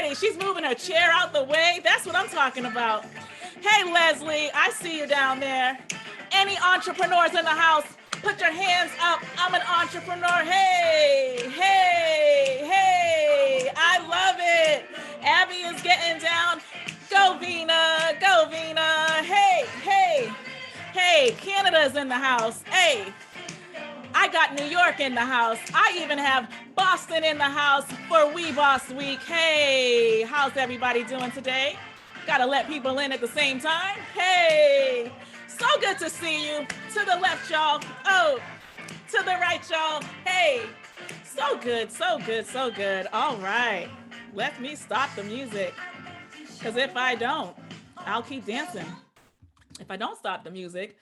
ready. She's moving her chair out the way. That's what I'm talking about. Hey, Leslie, I see you down there. Any entrepreneurs in the house, put your hands up. I'm an entrepreneur. Hey, hey, hey. I love it. Abby is getting down. Go, Vina. Go, Vina. Hey, hey, hey. Canada's in the house. Hey. I got New York in the house. I even have Boston in the house for We Boss Week. Hey, how's everybody doing today? Gotta let people in at the same time. Hey, so good to see you. To the left, y'all. Oh, to the right, y'all. Hey, so good, so good, so good. All right, let me stop the music. Because if I don't, I'll keep dancing. If I don't stop the music,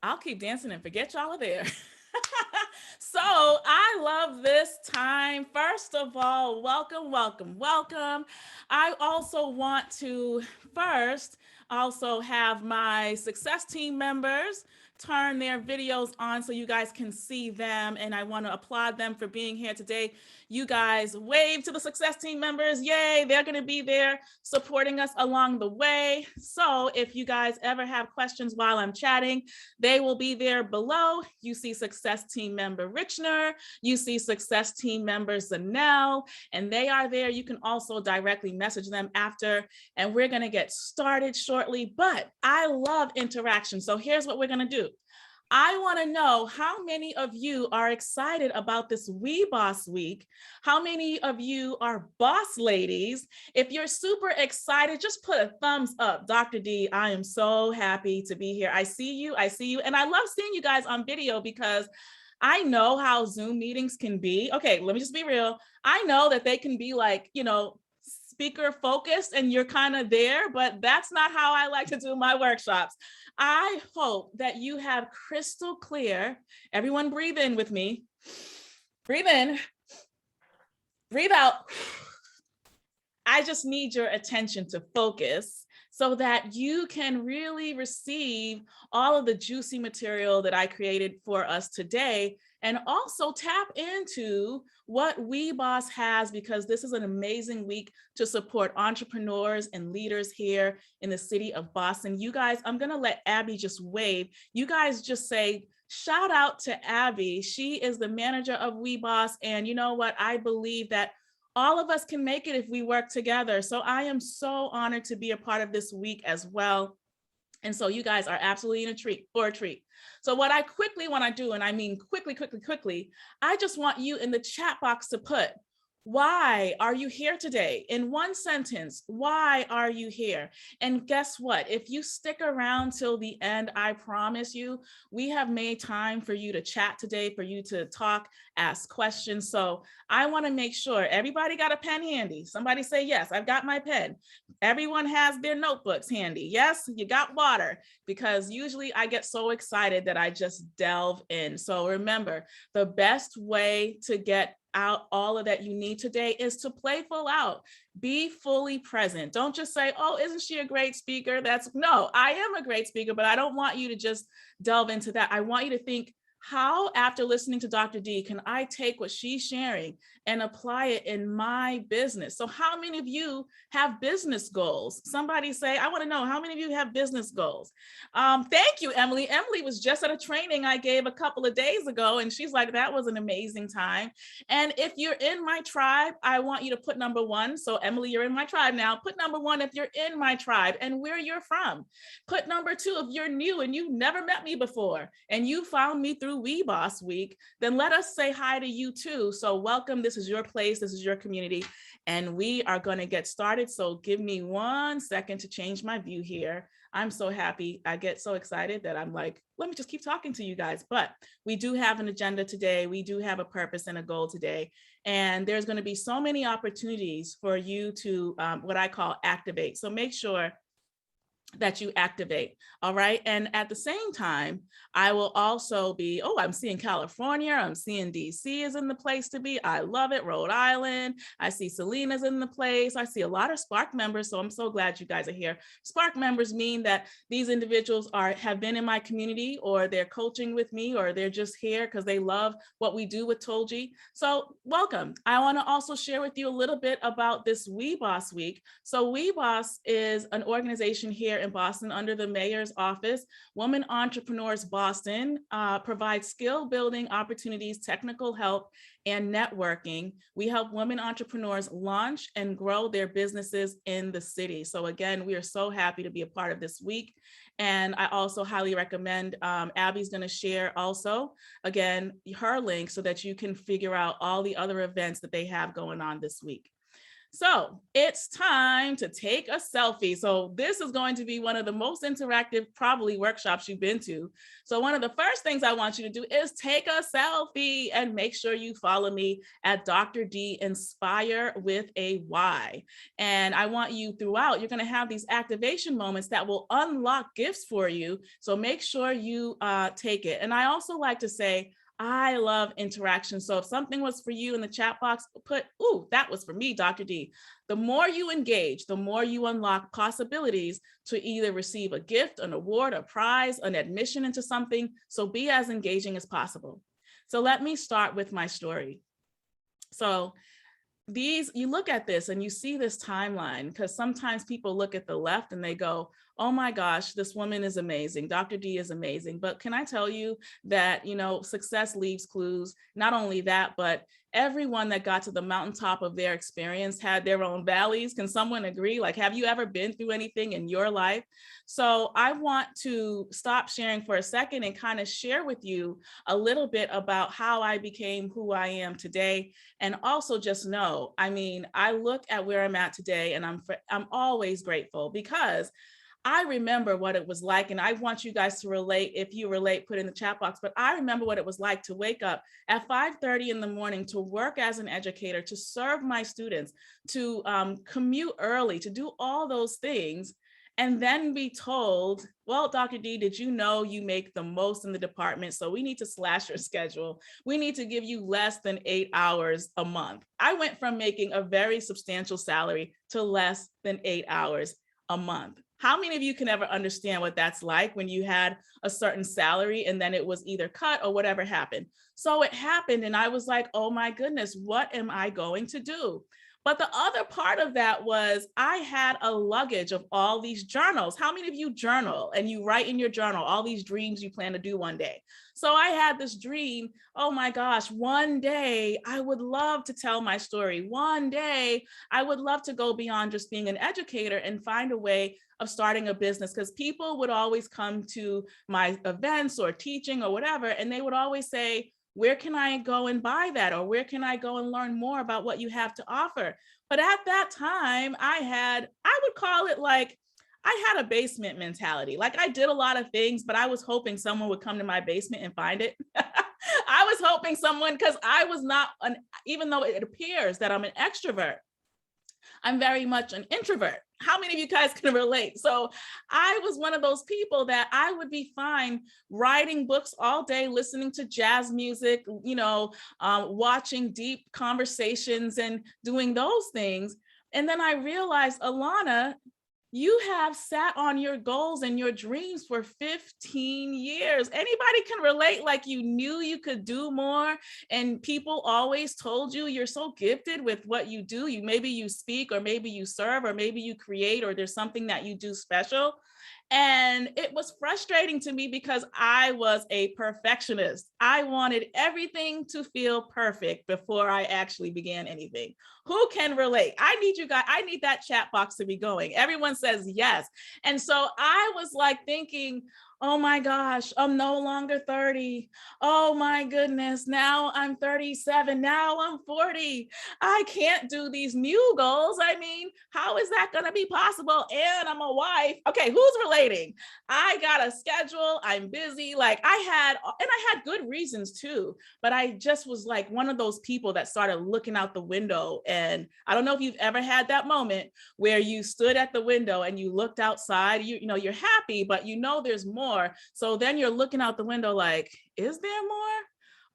I'll keep dancing and forget y'all are there. So I love this time. First of all, welcome, welcome, welcome. I also want to first also have my success team members turn their videos on so you guys can see them. And I want to applaud them for being here today. You guys wave to the success team members. Yay, they're going to be there supporting us along the way. So if you guys ever have questions while I'm chatting, they will be there below. You see success team member Richner, you see success team member Zanell, and they are there. You can also directly message them after, and we're going to get started shortly, but I love interaction. So here's what we're going to do. I want to know how many of you are excited about this We Boss Week. How many of you are boss ladies? If you're super excited, just put a thumbs up. Dr. D, I am so happy to be here. I see you. And I love seeing you guys on video because I know how Zoom meetings can be. Okay, let me just be real. I know that they can be like, speaker focused and you're kind of there, but that's not how I like to do my workshops. I hope that you have crystal clear. Everyone breathe in with me. Breathe in, breathe out. I just need your attention to focus so that you can really receive all of the juicy material that I created for us today, and also tap into what We Boss has, because this is an amazing week to support entrepreneurs and leaders here in the city of Boston. You guys, I'm gonna let Abby just wave. You guys just say, shout out to Abby. She is the manager of We Boss, and you know what? I believe that all of us can make it if we work together. So I am so honored to be a part of this week as well. And so you guys are absolutely in a treat. So what I quickly want to do, and I mean quickly, I just want you in the chat box to put, why are you here today? In one sentence, why are you here? And guess what? If you stick around till the end, I promise you, we have made time for you to chat today, for you to talk, ask questions. So I want to make sure everybody got a pen handy. Somebody say, yes, I've got my pen. Everyone has their notebooks handy. Yes, you got water, because usually I get so excited that I just delve in. So remember, the best way to get out all of that you need today is to play full out. Be fully present. Don't just say, oh, isn't she a great speaker? No, I am a great speaker, but I don't want you to just delve into that. I want you to think, how, after listening to Dr. D, can I take what she's sharing and apply it in my business? So how many of you have business goals? Somebody say, I want to know, how many of you have business goals? Thank you, Emily. Emily was just at a training I gave a couple of days ago, and she's like, that was an amazing time. And if you're in my tribe, I want you to put number 1. So Emily, you're in my tribe now. Put number 1 if you're in my tribe and where you're from. Put number 2 if you're new and you've never met me before and you found me through We Boss Week, then let us say hi to you too. So welcome, this is your place, this is your community, and we are going to get started. So give me 1 second to change my view here. I'm so happy. I get so excited that I'm like, let me just keep talking to you guys. But we do have an agenda today. We do have a purpose and a goal today. And there's going to be so many opportunities for you to what I call activate. So make sure that you activate. All right. And at the same time, I will also be, oh, I'm seeing California. I'm seeing DC is in the place to be. I love it. Rhode Island. I see Selena's in the place. I see a lot of Spark members. So I'm so glad you guys are here. Spark members mean that these individuals have been in my community, or they're coaching with me, or they're just here because they love what we do with Tolji. So welcome. I want to also share with you a little bit about this We Boss Week. So We Boss is an organization here in Boston under the mayor's office. Women Entrepreneurs Boston provides skill building opportunities, technical help, and networking. We help women entrepreneurs launch and grow their businesses in the city. So again, we are so happy to be a part of this week. And I also highly recommend, Abby's gonna share also, again, her link so that you can figure out all the other events that they have going on this week. So it's time to take a selfie. So this is going to be one of the most interactive, probably, workshops you've been to. So one of the first things I want you to do is take a selfie, and make sure you follow me at Dr. D Inspire with a Y. And I want you throughout, you're going to have these activation moments that will unlock gifts for you. So make sure you take it. And I also like to say, I love interaction. So if something was for you in the chat box, put, ooh, that was for me, Dr. D. The more you engage, the more you unlock possibilities to either receive a gift, an award, a prize, an admission into something. So be as engaging as possible. So let me start with my story. So you look at this and you see this timeline, because sometimes people look at the left and they go, oh my gosh, this woman is amazing. Dr. D is amazing. But can I tell you that, success leaves clues? Not only that, but everyone that got to the mountaintop of their experience had their own valleys. Can someone agree? Like, have you ever been through anything in your life? So I want to stop sharing for a second and kind of share with you a little bit about how I became who I am today. And also just know, I look at where I'm at today, and I'm always grateful, because I remember what it was like, and I want you guys to relate. If you relate, put in the chat box. But I remember what it was like to wake up at 5:30 in the morning, to work as an educator, to serve my students, to commute early, to do all those things, and then be told, well, Dr. D, did you know you make the most in the department? So we need to slash your schedule. We need to give you less than 8 hours a month. I went from making a very substantial salary to less than 8 hours a month. How many of you can ever understand what that's like when you had a certain salary and then it was either cut or whatever happened? So it happened, and I was like, oh my goodness, what am I going to do? But the other part of that was I had a luggage of all these journals. How many of you journal and you write in your journal all these dreams you plan to do one day? So I had this dream, oh my gosh, one day I would love to tell my story. One day I would love to go beyond just being an educator and find a way of starting a business, because people would always come to my events or teaching or whatever, and they would always say, where can I go and buy that? Or where can I go and learn more about what you have to offer? But at that time, I would call it like, I had a basement mentality. Like, I did a lot of things, but I was hoping someone would come to my basement and find it. I was hoping someone, because I was not, even though it appears that I'm an extrovert, I'm very much an introvert. How many of you guys can relate? So I was one of those people that I would be fine writing books all day, listening to jazz music, watching deep conversations and doing those things. And then I realized, Alana, you have sat on your goals and your dreams for 15 years. Anybody can relate? Like, you knew you could do more, and people always told you you're so gifted with what you do. Maybe you speak, or maybe you serve, or maybe you create, or there's something that you do special. And it was frustrating to me because I was a perfectionist. I wanted everything to feel perfect before I actually began anything. Who can relate? I need you guys, I need that chat box to be going. Everyone says yes. And so I was like thinking, Oh my gosh, I'm no longer 30. Oh my goodness, now I'm 37. Now I'm 40. I can't do these new goals. I mean, how is that going to be possible? And I'm a wife. Okay, who's relating? I got a schedule. I'm busy. Like I had good reasons too, but I just was like one of those people that started looking out the window. And I don't know if you've ever had that moment where you stood at the window and you looked outside. You know, you're happy, but you know there's more. So then you're looking out the window like, is there more?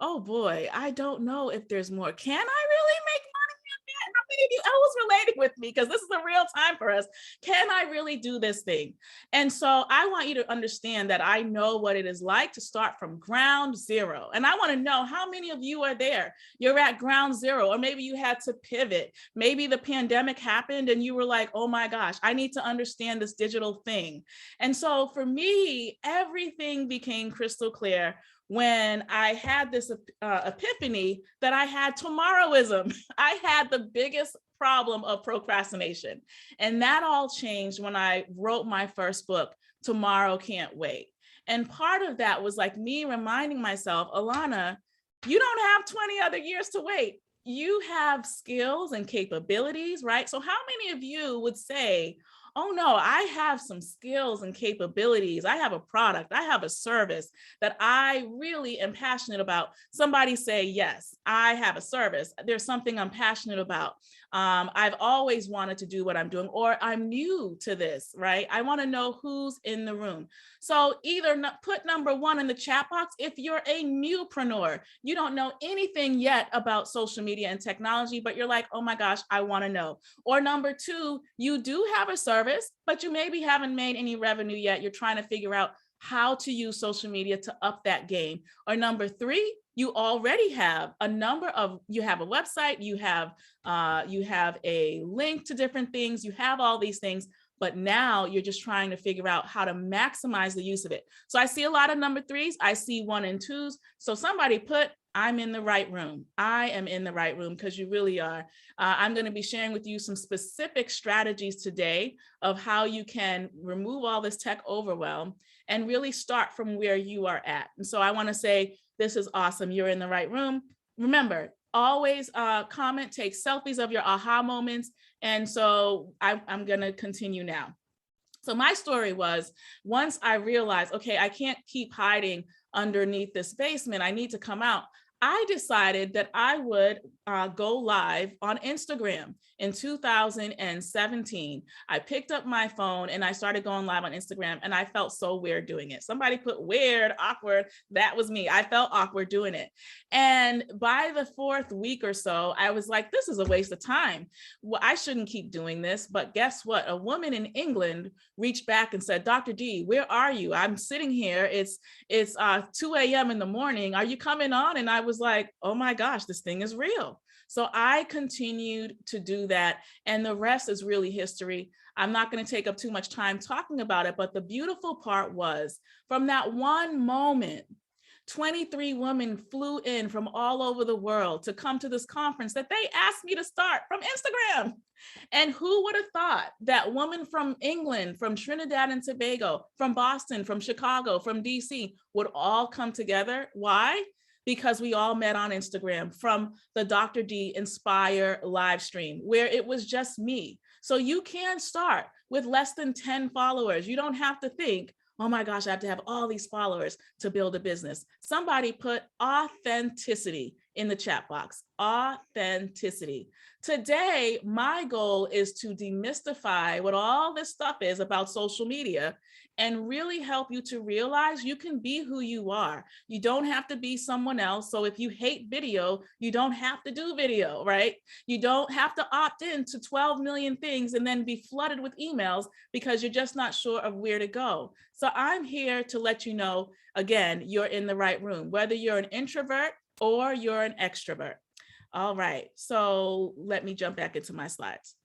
Oh boy, I don't know if there's more. Can I really make money at that? How many of you else relating with me? Because this is a real time for us. Can I really do this thing? And so I want you to understand that I know what it is like to start from ground zero. And I want to know how many of you are there. You're at ground zero, or maybe you had to pivot. Maybe the pandemic happened and you were like, oh my gosh, I need to understand this digital thing. And so for me, everything became crystal clear when I had this epiphany that I had tomorrowism. I had the biggest problem of procrastination. And that all changed when I wrote my first book, Tomorrow Can't Wait. And part of that was like me reminding myself, Alana, you don't have 20 other years to wait. You have skills and capabilities, right? So how many of you would say, oh no, I have some skills and capabilities. I have a product, I have a service that I really am passionate about. Somebody say, yes, I have a service. There's something I'm passionate about. I've always wanted to do what I'm doing, or I'm new to this, right? I want to know who's in the room. So either put number one in the chat box if you're a newpreneur, you don't know anything yet about social media and technology, but you're like, oh my gosh, I want to know. Or number two, you do have a service, but you maybe haven't made any revenue yet. You're trying to figure out how to use social media to up that game. Or number three, you already have you have a website, you have a link to different things, you have all these things, but now you're just trying to figure out how to maximize the use of it. So I see a lot of number threes, I see 1 and 2s. So somebody put, I'm in the right room. I am in the right room, because you really are. I'm going to be sharing with you some specific strategies today of how you can remove all this tech overwhelm and really start from where you are at. And so I want to say, this is awesome. You're in the right room. Remember, always comment, take selfies of your aha moments. And so I'm going to continue now. So my story was, once I realized, okay, I can't keep hiding underneath this basement, I need to come out. I decided that I would go live on Instagram in 2017. I picked up my phone and I started going live on Instagram, and I felt so weird doing it. Somebody put weird, awkward. That was me. I felt awkward doing it. And by the 4th week or so, I was like, this is a waste of time. Well, I shouldn't keep doing this. But guess what? A woman in England reached back and said, Dr. D, where are you? I'm sitting here. It's 2 a.m. in the morning. Are you coming on? And I was like, oh my gosh, this thing is real. So I continued to do that. And the rest is really history. I'm not going to take up too much time talking about it. But the beautiful part was, from that one moment, 23 women flew in from all over the world to come to this conference that they asked me to start from Instagram. And who would have thought that women from England, from Trinidad and Tobago, from Boston, from Chicago, from DC would all come together? Why? Because we all met on Instagram from the Dr. D Inspire live stream, where it was just me. So you can start with less than 10 followers. You don't have to think, oh my gosh, I have to have all these followers to build a business. Somebody put authenticity in the chat box. Authenticity. Today, my goal is to demystify what all this stuff is about social media and really help you to realize you can be who you are. You don't have to be someone else. So if you hate video, you don't have to do video, right? You don't have to opt in to 12 million things and then be flooded with emails because you're just not sure of where to go. So I'm here to let you know, again, you're in the right room, whether you're an introvert or you're an extrovert. All right, so let me jump back into my slides.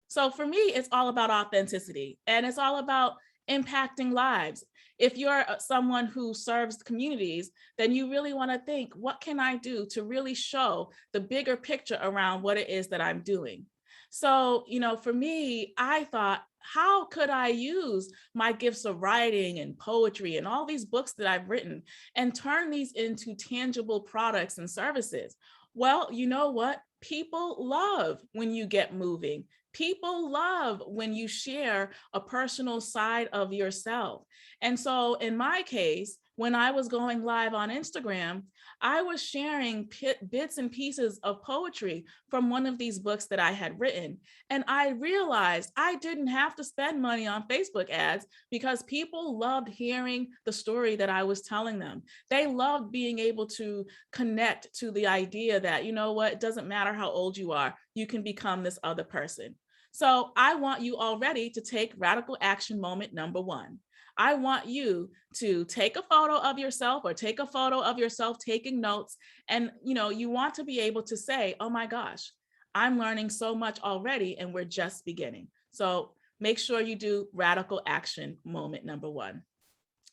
So for me, it's all about authenticity, and it's all about impacting lives. If you're someone who serves communities, then you really want to think, what can I do to really show the bigger picture around what it is that I'm doing? So, for me, I thought, how could I use my gifts of writing and poetry and all these books that I've written and turn these into tangible products and services? Well, you know what? People love when you get moving. People love when you share a personal side of yourself. And so in my case, when I was going live on Instagram, I was sharing bits and pieces of poetry from one of these books that I had written. And I realized I didn't have to spend money on Facebook ads because people loved hearing the story that I was telling them. They loved being able to connect to the idea that, you know what, it doesn't matter how old you are, you can become this other person. So I want you already to take radical action moment number 1. I want you to take a photo of yourself or take a photo of yourself taking notes. And, you want to be able to say, oh my gosh, I'm learning so much already and we're just beginning. So make sure you do radical action moment number 1.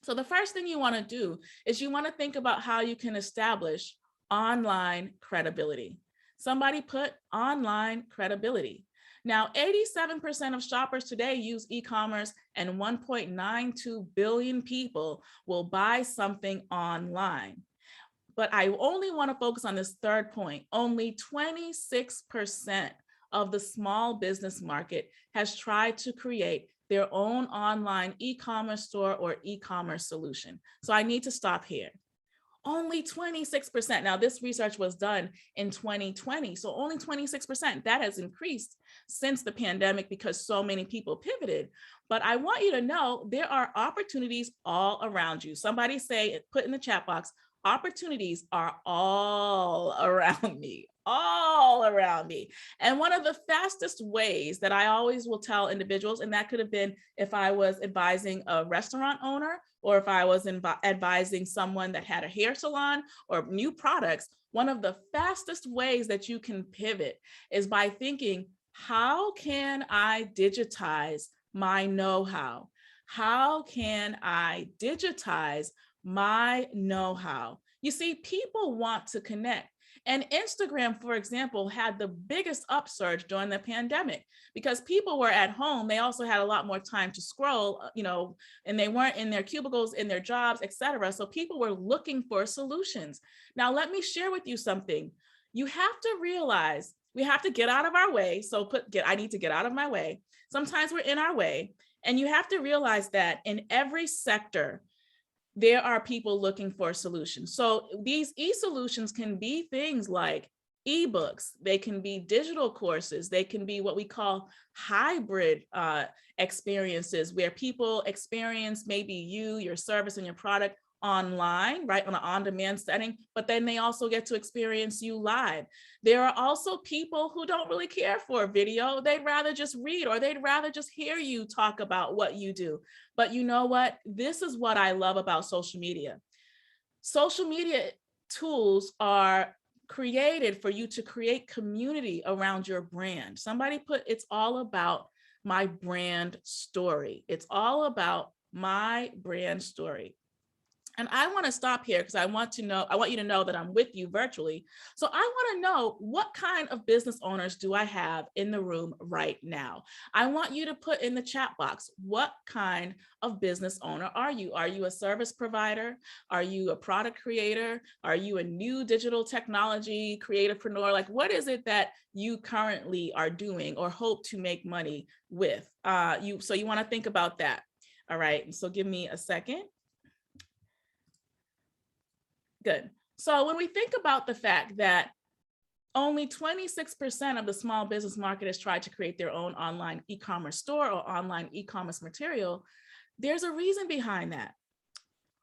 So the first thing you want to do is you want to think about how you can establish online credibility. Somebody put online credibility. Now, 87% of shoppers today use e-commerce and 1.92 billion people will buy something online. But I only want to focus on this third point. Only 26% of the small business market has tried to create their own online e-commerce store or e-commerce solution. So I need to stop here. Only 26%. Now, this research was done in 2020, so only 26%. That has increased since the pandemic because so many people pivoted. But I want you to know there are opportunities all around you. Somebody say, put in the chat box, opportunities are all around me, all around me. And one of the fastest ways that I always will tell individuals, and that could have been if I was advising a restaurant owner or if I was advising someone that had a hair salon or new products, one of the fastest ways that you can pivot is by thinking, how can I digitize my know-how? How can I digitize my know-how? You see, people want to connect. And Instagram, for example, had the biggest upsurge during the pandemic because people were at home. They also had a lot more time to scroll, and they weren't in their cubicles, in their jobs, etc. So people were looking for solutions. Now, let me share with you something. You have to realize we have to get out of our way. So I need to get out of my way. Sometimes we're in our way. And you have to realize that in every sector, there are people looking for solutions. So these e-solutions can be things like ebooks, they can be digital courses, they can be what we call hybrid experiences where people experience maybe your service and your product online, right, on an on-demand setting, but then they also get to experience you live. There are also people who don't really care for video. They'd rather just read or they'd rather just hear you talk about what you do. But you know what? This is what I love about social media. Social media tools are created for you to create community around your brand. Somebody put, it's all about my brand story. It's all about my brand story. And I want to stop here because I want you to know that I'm with you virtually. So I want to know, what kind of business owners do I have in the room right now? I want you to put in the chat box, what kind of business owner are you? Are you a service provider? Are you a product creator? Are you a new digital technology creativepreneur? Like, what is it that you currently are doing or hope to make money with? So you want to think about that. All right. So give me a second. Good. So when we think about the fact that only 26% of the small business market has tried to create their own online e-commerce store or online e-commerce material, there's a reason behind that.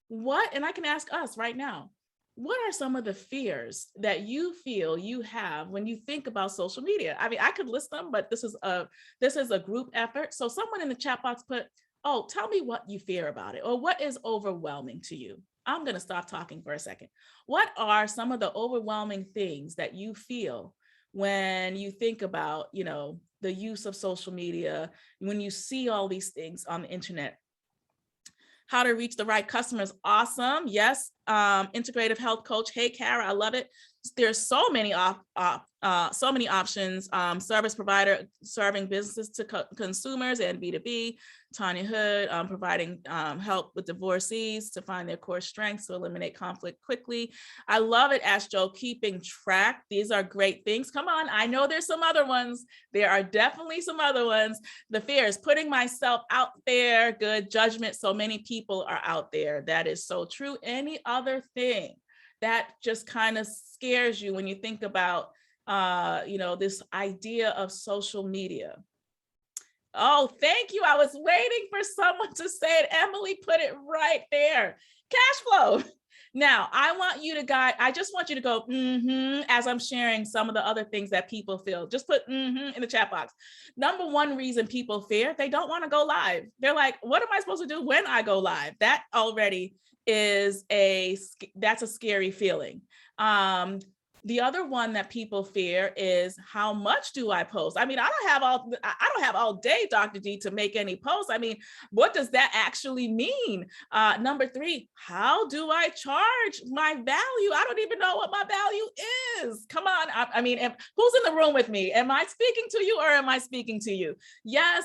And I can ask us right now, what are some of the fears that you feel you have when you think about social media? I mean, I could list them, but this is a group effort. So someone in the chat box put, oh, tell me what you fear about it, or what is overwhelming to you? I'm going to stop talking for a second. What are some of the overwhelming things that you feel when you think about, the use of social media, when you see all these things on the internet? How to reach the right customers? Awesome. Yes. integrative health coach. Hey, Kara, I love it. There's so many options. Service provider serving businesses to consumers and B2B. Tanya Hood, providing help with divorcees to find their core strengths to eliminate conflict quickly. I love it, Ask Joe, keeping track. These are great things. Come on, I know there's some other ones. There are definitely some other ones. The fear is putting myself out there. Good judgment. So many people are out there. That is so true. Any other thing that just kind of scares you when you think about, this idea of social media? Oh, thank you. I was waiting for someone to say it. Emily put it right there. Cash flow. Now, I just want you to go, as I'm sharing some of the other things that people feel. Just put in the chat box. Number one reason people fear, they don't want to go live. They're like, what am I supposed to do when I go live? That already is that's a scary feeling. The other one that people fear is, how much do I post? I mean, I don't have all day, Dr. D, to make any posts. I mean, what does that actually mean? Number three, how do I charge my value? I don't even know what my value is. Come on. I mean, who's in the room with me? Am I speaking to you or am I speaking to you? Yes.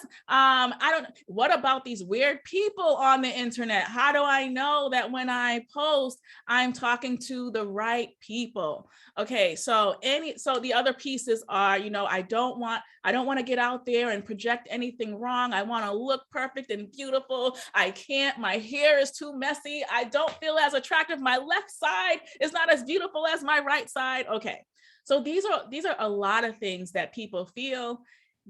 What about these weird people on the internet? How do I know that when I post, I'm talking to the right people? Okay, so the other pieces are, I don't want to get out there and project anything wrong. I want to look perfect and beautiful. I can't, my hair is too messy. I don't feel as attractive. My left side is not as beautiful as my right side. Okay, so these are a lot of things that people feel.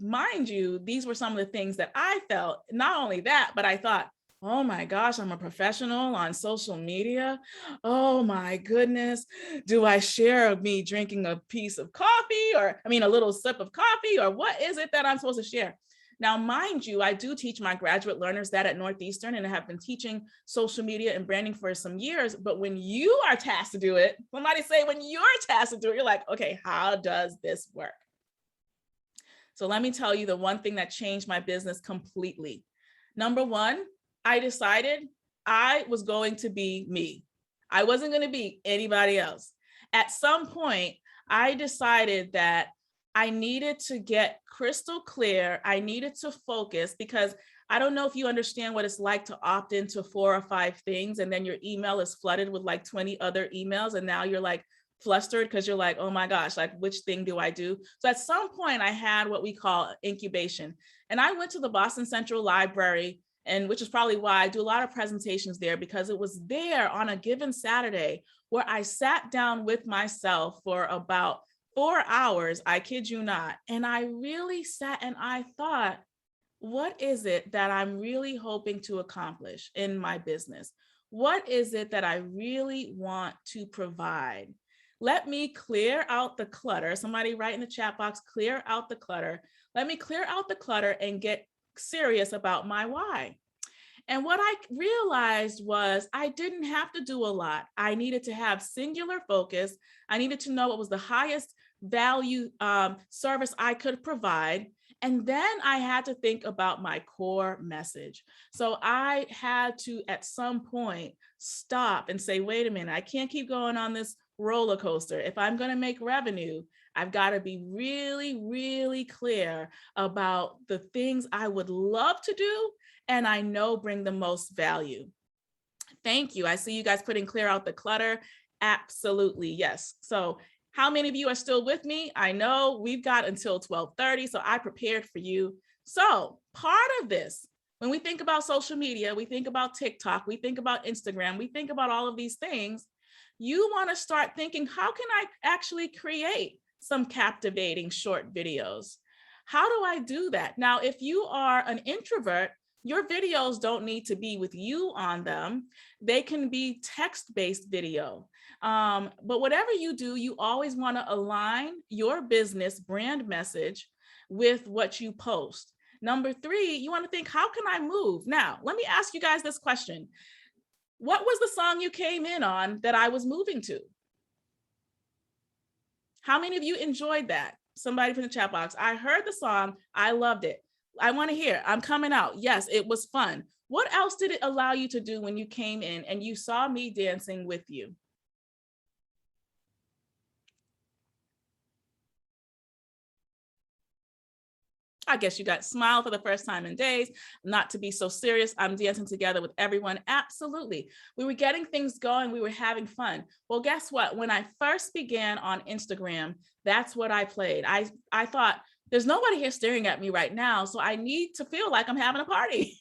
Mind you, these were some of the things that I felt. Not only that, but I thought, oh my gosh, I'm a professional on social media. Oh my goodness. Do I share me drinking a piece of coffee a little sip of coffee, or what is it that I'm supposed to share? Now, mind you, I do teach my graduate learners that at Northeastern, and I have been teaching social media and branding for some years. But when you are tasked to do it, somebody say, when you're tasked to do it, you're like, okay, how does this work? So let me tell you the one thing that changed my business completely. Number one, I decided I was going to be me. I wasn't going to be anybody else. At some point, I decided that I needed to get crystal clear. I needed to focus, because I don't know if you understand what it's like to opt into 4 or 5 things, and then your email is flooded with like 20 other emails. And now you're like flustered because you're like, oh my gosh, like which thing do I do? So at some point I had what we call incubation. And I went to the Boston Central Library, and which is probably why I do a lot of presentations there, because it was there on a given Saturday where I sat down with myself for about 4 hours, I kid you not. And I really sat and I thought, what is it that I'm really hoping to accomplish in my business? What is it that I really want to provide? Let me clear out the clutter. Somebody write in the chat box, clear out the clutter. Let me clear out the clutter and get serious about my why. And what I realized was I didn't have to do a lot. I needed to have singular focus. I needed to know what was the highest value service I could provide. And then I had to think about my core message. So I had to, at some point, stop and say, wait a minute, I can't keep going on this roller coaster. If I'm going to make revenue, I've got to be really, really clear about the things I would love to do and I know bring the most value. Thank you. I see you guys putting clear out the clutter. Absolutely, yes. So how many of you are still with me? I know we've got until 12:30, so I prepared for you. So part of this, when we think about social media, we think about TikTok, we think about Instagram, we think about all of these things, you want to start thinking, how can I actually create some captivating short videos? How do I do that? Now, if you are an introvert, your videos don't need to be with you on them. They can be text-based video. But whatever you do, you always want to align your business brand message with what you post. Number 3, you want to think, how can I move? Now, let me ask you guys this question. What was the song you came in on that I was moving to? How many of you enjoyed that? Somebody from the chat box. I heard the song. I loved it. I want to hear. I'm coming out. Yes, it was fun. What else did it allow you to do when you came in and you saw me dancing with you? I guess you got smile for the first time in days, not to be so serious. I'm dancing together with everyone. Absolutely. We were getting things going. We were having fun. Well, guess what? When I first began on Instagram, that's what I played. I thought there's nobody here staring at me right now. So I need to feel like I'm having a party.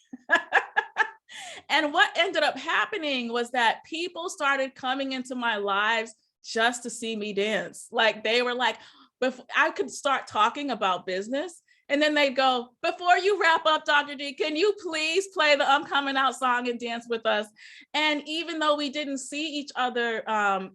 And what ended up happening was that people started coming into my lives just to see me dance. Like they were like, before I could start talking about business. And then they'd go, before you wrap up, Dr. D, can you please play the I'm Coming Out song and dance with us? And even though we didn't see each other,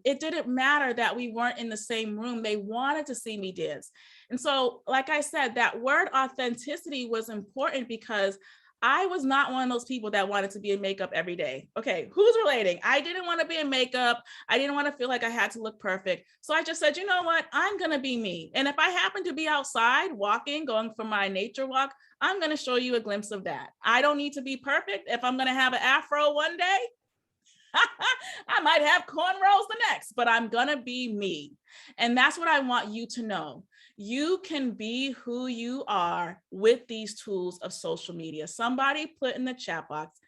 it didn't matter that we weren't in the same room. They wanted to see me dance. And so, like I said, that word authenticity was important because I was not one of those people that wanted to be in makeup every day. Okay, who's relating? I didn't want to be in makeup. I didn't want to feel like I had to look perfect. So I just said, you know what? I'm going to be me. And if I happen to be outside walking, going for my nature walk, I'm going to show you a glimpse of that. I don't need to be perfect. If I'm going to have an afro one day, I might have cornrows the next, but I'm going to be me. And that's what I want you to know. You can be who you are with these tools of social media. Somebody put in the chat box,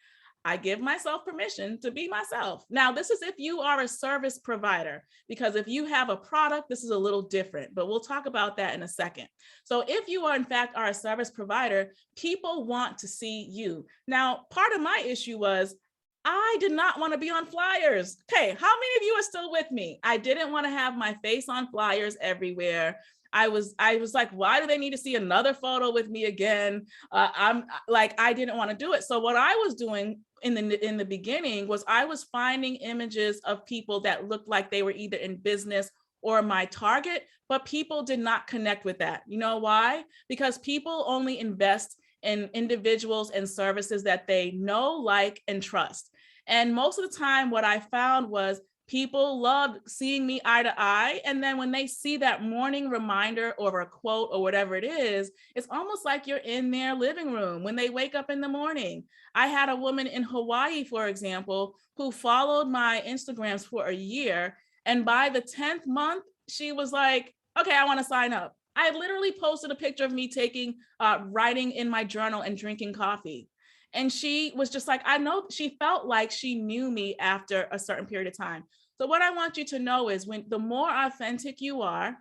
I give myself permission to be myself. Now, this is if you are a service provider, because if you have a product, this is a little different, but we'll talk about that in a second. So if you are, in fact, are a service provider, people want to see you. Now, part of my issue was I did not want to be on flyers. Okay, how many of you are still with me? I didn't want to have my face on flyers everywhere. I was like, why do they need to see another photo with me again? I'm like, I didn't want to do it. So what I was doing in the beginning was I was finding images of people that looked like they were either in business or my target, but people did not connect with that. You know why? Because people only invest in individuals and services that they know, like, and trust. And most of the time, what I found was people loved seeing me eye to eye. And then when they see that morning reminder or a quote or whatever it is, it's almost like you're in their living room when they wake up in the morning. I had a woman in Hawaii, for example, who followed my Instagrams for a year. And by the 10th month, she was like, okay, I want to sign up. I literally posted a picture of me writing in my journal and drinking coffee. And she was just like, I know, she felt like she knew me after a certain period of time. So what I want you to know is when the more authentic you are,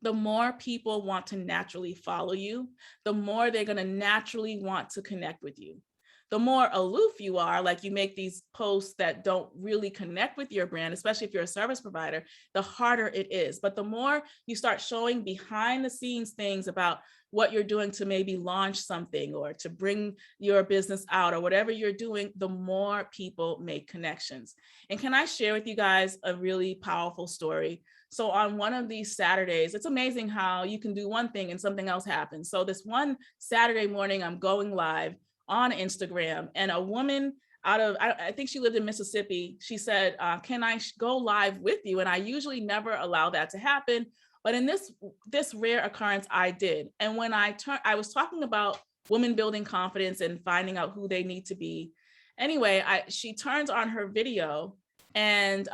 the more people want to naturally follow you, the more they're going to naturally want to connect with you. The more aloof you are, like you make these posts that don't really connect with your brand, especially if you're a service provider, the harder it is. But the more you start showing behind the scenes things about what you're doing to maybe launch something or to bring your business out or whatever you're doing, the more people make connections. And can I share with you guys a really powerful story? So on one of these Saturdays, it's amazing how you can do one thing and something else happens. So this one Saturday morning, I'm going live on Instagram, and a woman I think she lived in Mississippi, she said, can I go live with you? And I usually never allow that to happen. But in this rare occurrence, I did. And when I was talking about women building confidence and finding out who they need to be. Anyway, she turns on her video, and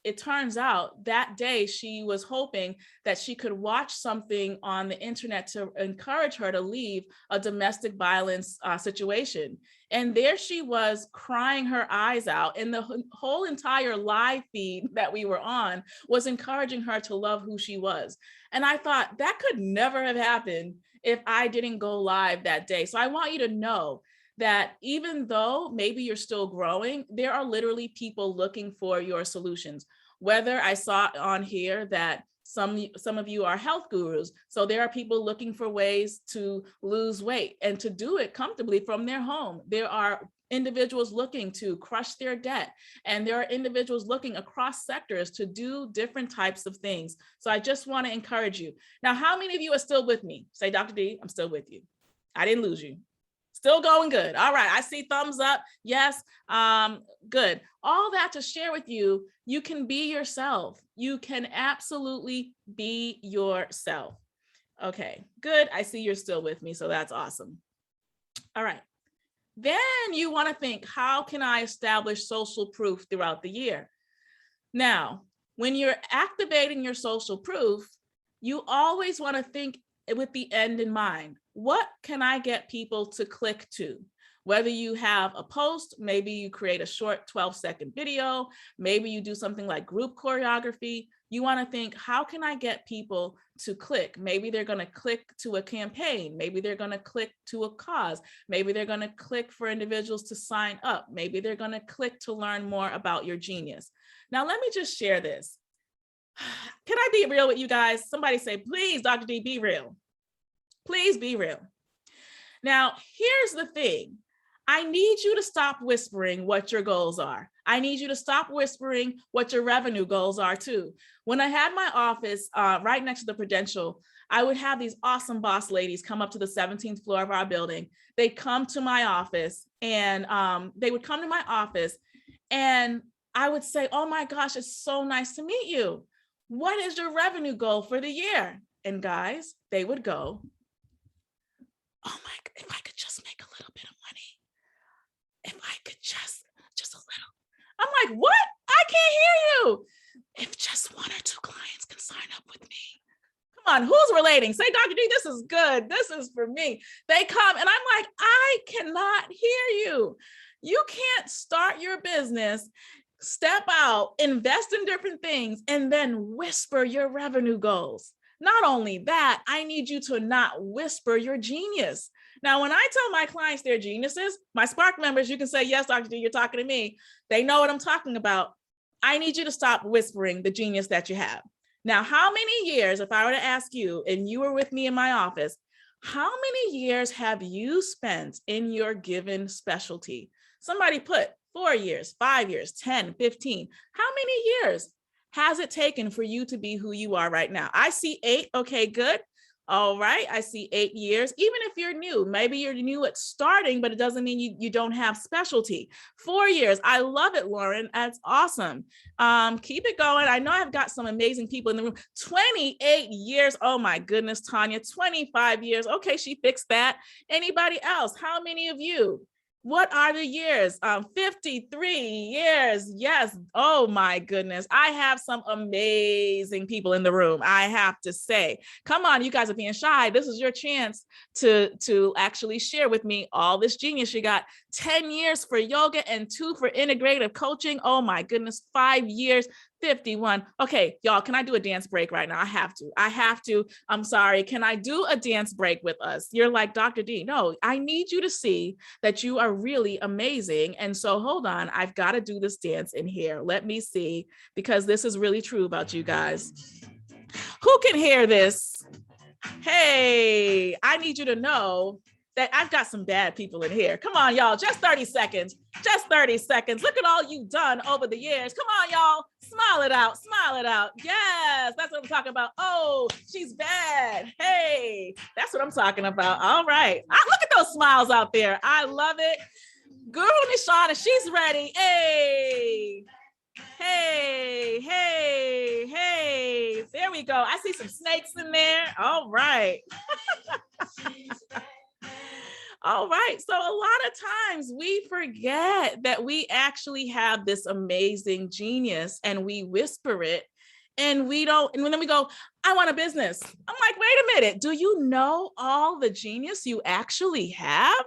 it turns out that day she was hoping that she could watch something on the internet to encourage her to leave a domestic violence situation. And there she was crying her eyes out, and the whole entire live feed that we were on was encouraging her to love who she was. And I thought that could never have happened if I didn't go live that day. So I want you to know that even though maybe you're still growing, there are literally people looking for your solutions. Whether I saw on here that some of you are health gurus. So there are people looking for ways to lose weight and to do it comfortably from their home. There are individuals looking to crush their debt. And there are individuals looking across sectors to do different types of things. So I just want to encourage you. Now, how many of you are still with me? Say, Dr. D, I'm still with you. I didn't lose you. Still going good. All right. I see thumbs up. Yes. Good. All that to share with you, you can be yourself. You can absolutely be yourself. Okay, good. I see you're still with me. So that's awesome. All right. Then you want to think, how can I establish social proof throughout the year? Now, when you're activating your social proof, you always want to think with the end in mind. What can I get people to click to? Whether you have a post, maybe you create a short 12-second video, maybe you do something like group choreography. You want to think, how can I get people to click? Maybe they're going to click to a campaign. Maybe they're going to click to a cause. Maybe they're going to click for individuals to sign up. Maybe they're going to click to learn more about your genius. Now, let me just share this. Can I be real with you guys? Somebody say, please, Dr. D, be real. Please be real. Now, here's the thing. I need you to stop whispering what your goals are. I need you to stop whispering what your revenue goals are too. When I had my office right next to the Prudential, I would have these awesome boss ladies come up to the 17th floor of our building. They'd come to my office and they would come to my office and I would say, oh my gosh, it's so nice to meet you. What is your revenue goal for the year? And guys, they would go, oh my, if I could just make a little bit of money. If I could just a little. I'm like, what? I can't hear you. If just one or two clients can sign up with me. Come on, who's relating? Say, Dr. D, this is good. This is for me. They come and I'm like, I cannot hear you. You can't start your business, step out, invest in different things, and then whisper your revenue goals. Not only that, I need you to not whisper your genius. Now, when I tell my clients they're geniuses, my Spark members, you can say, yes, Dr. D, you're talking to me. They know what I'm talking about. I need you to stop whispering the genius that you have. Now, how many years, if I were to ask you, and you were with me in my office, how many years have you spent in your given specialty? Somebody put 4 years, 5 years, 10, 15. How many years has it taken for you to be who you are right now? I see 8. Okay, good. All right, I see 8 years. Even if you're new, maybe you're new at starting, but it doesn't mean you don't have specialty. 4 years. I love it, Lauren. That's awesome. Keep it going. I know I've got some amazing people in the room. 28 years. Oh my goodness, Tanya, 25 years. Okay, she fixed that. Anybody else? How many of you? What are the years? 53 years. Yes. Oh my goodness. I have some amazing people in the room, I have to say. Come on, you guys are being shy. This is your chance to actually share with me all this genius. You got 10 years for yoga and 2 for integrative coaching. Oh my goodness, 5 years. 51. Okay, y'all, can I do a dance break right now? I have to. I'm sorry. Can I do a dance break with us? You're like, Dr. D, no, I need you to see that you are really amazing. And so hold on, I've got to do this dance in here. Let me see, because this is really true about you guys. Who can hear this? Hey, I need you to know that I've got some bad people in here. Come on, y'all, just 30 seconds. Just 30 seconds. Look at all you've done over the years. Come on, y'all. Smile it out. Smile it out. Yes, that's what I'm talking about. Oh, she's bad. Hey, that's what I'm talking about. All right. Look at those smiles out there. I love it. Guru Nishana, she's ready. Hey. Hey, hey, hey. There we go. I see some snakes in there. All right. All right. So a lot of times we forget that we actually have this amazing genius and we whisper it and we don't. And then we go, I want a business. I'm like, wait a minute. Do you know all the genius you actually have?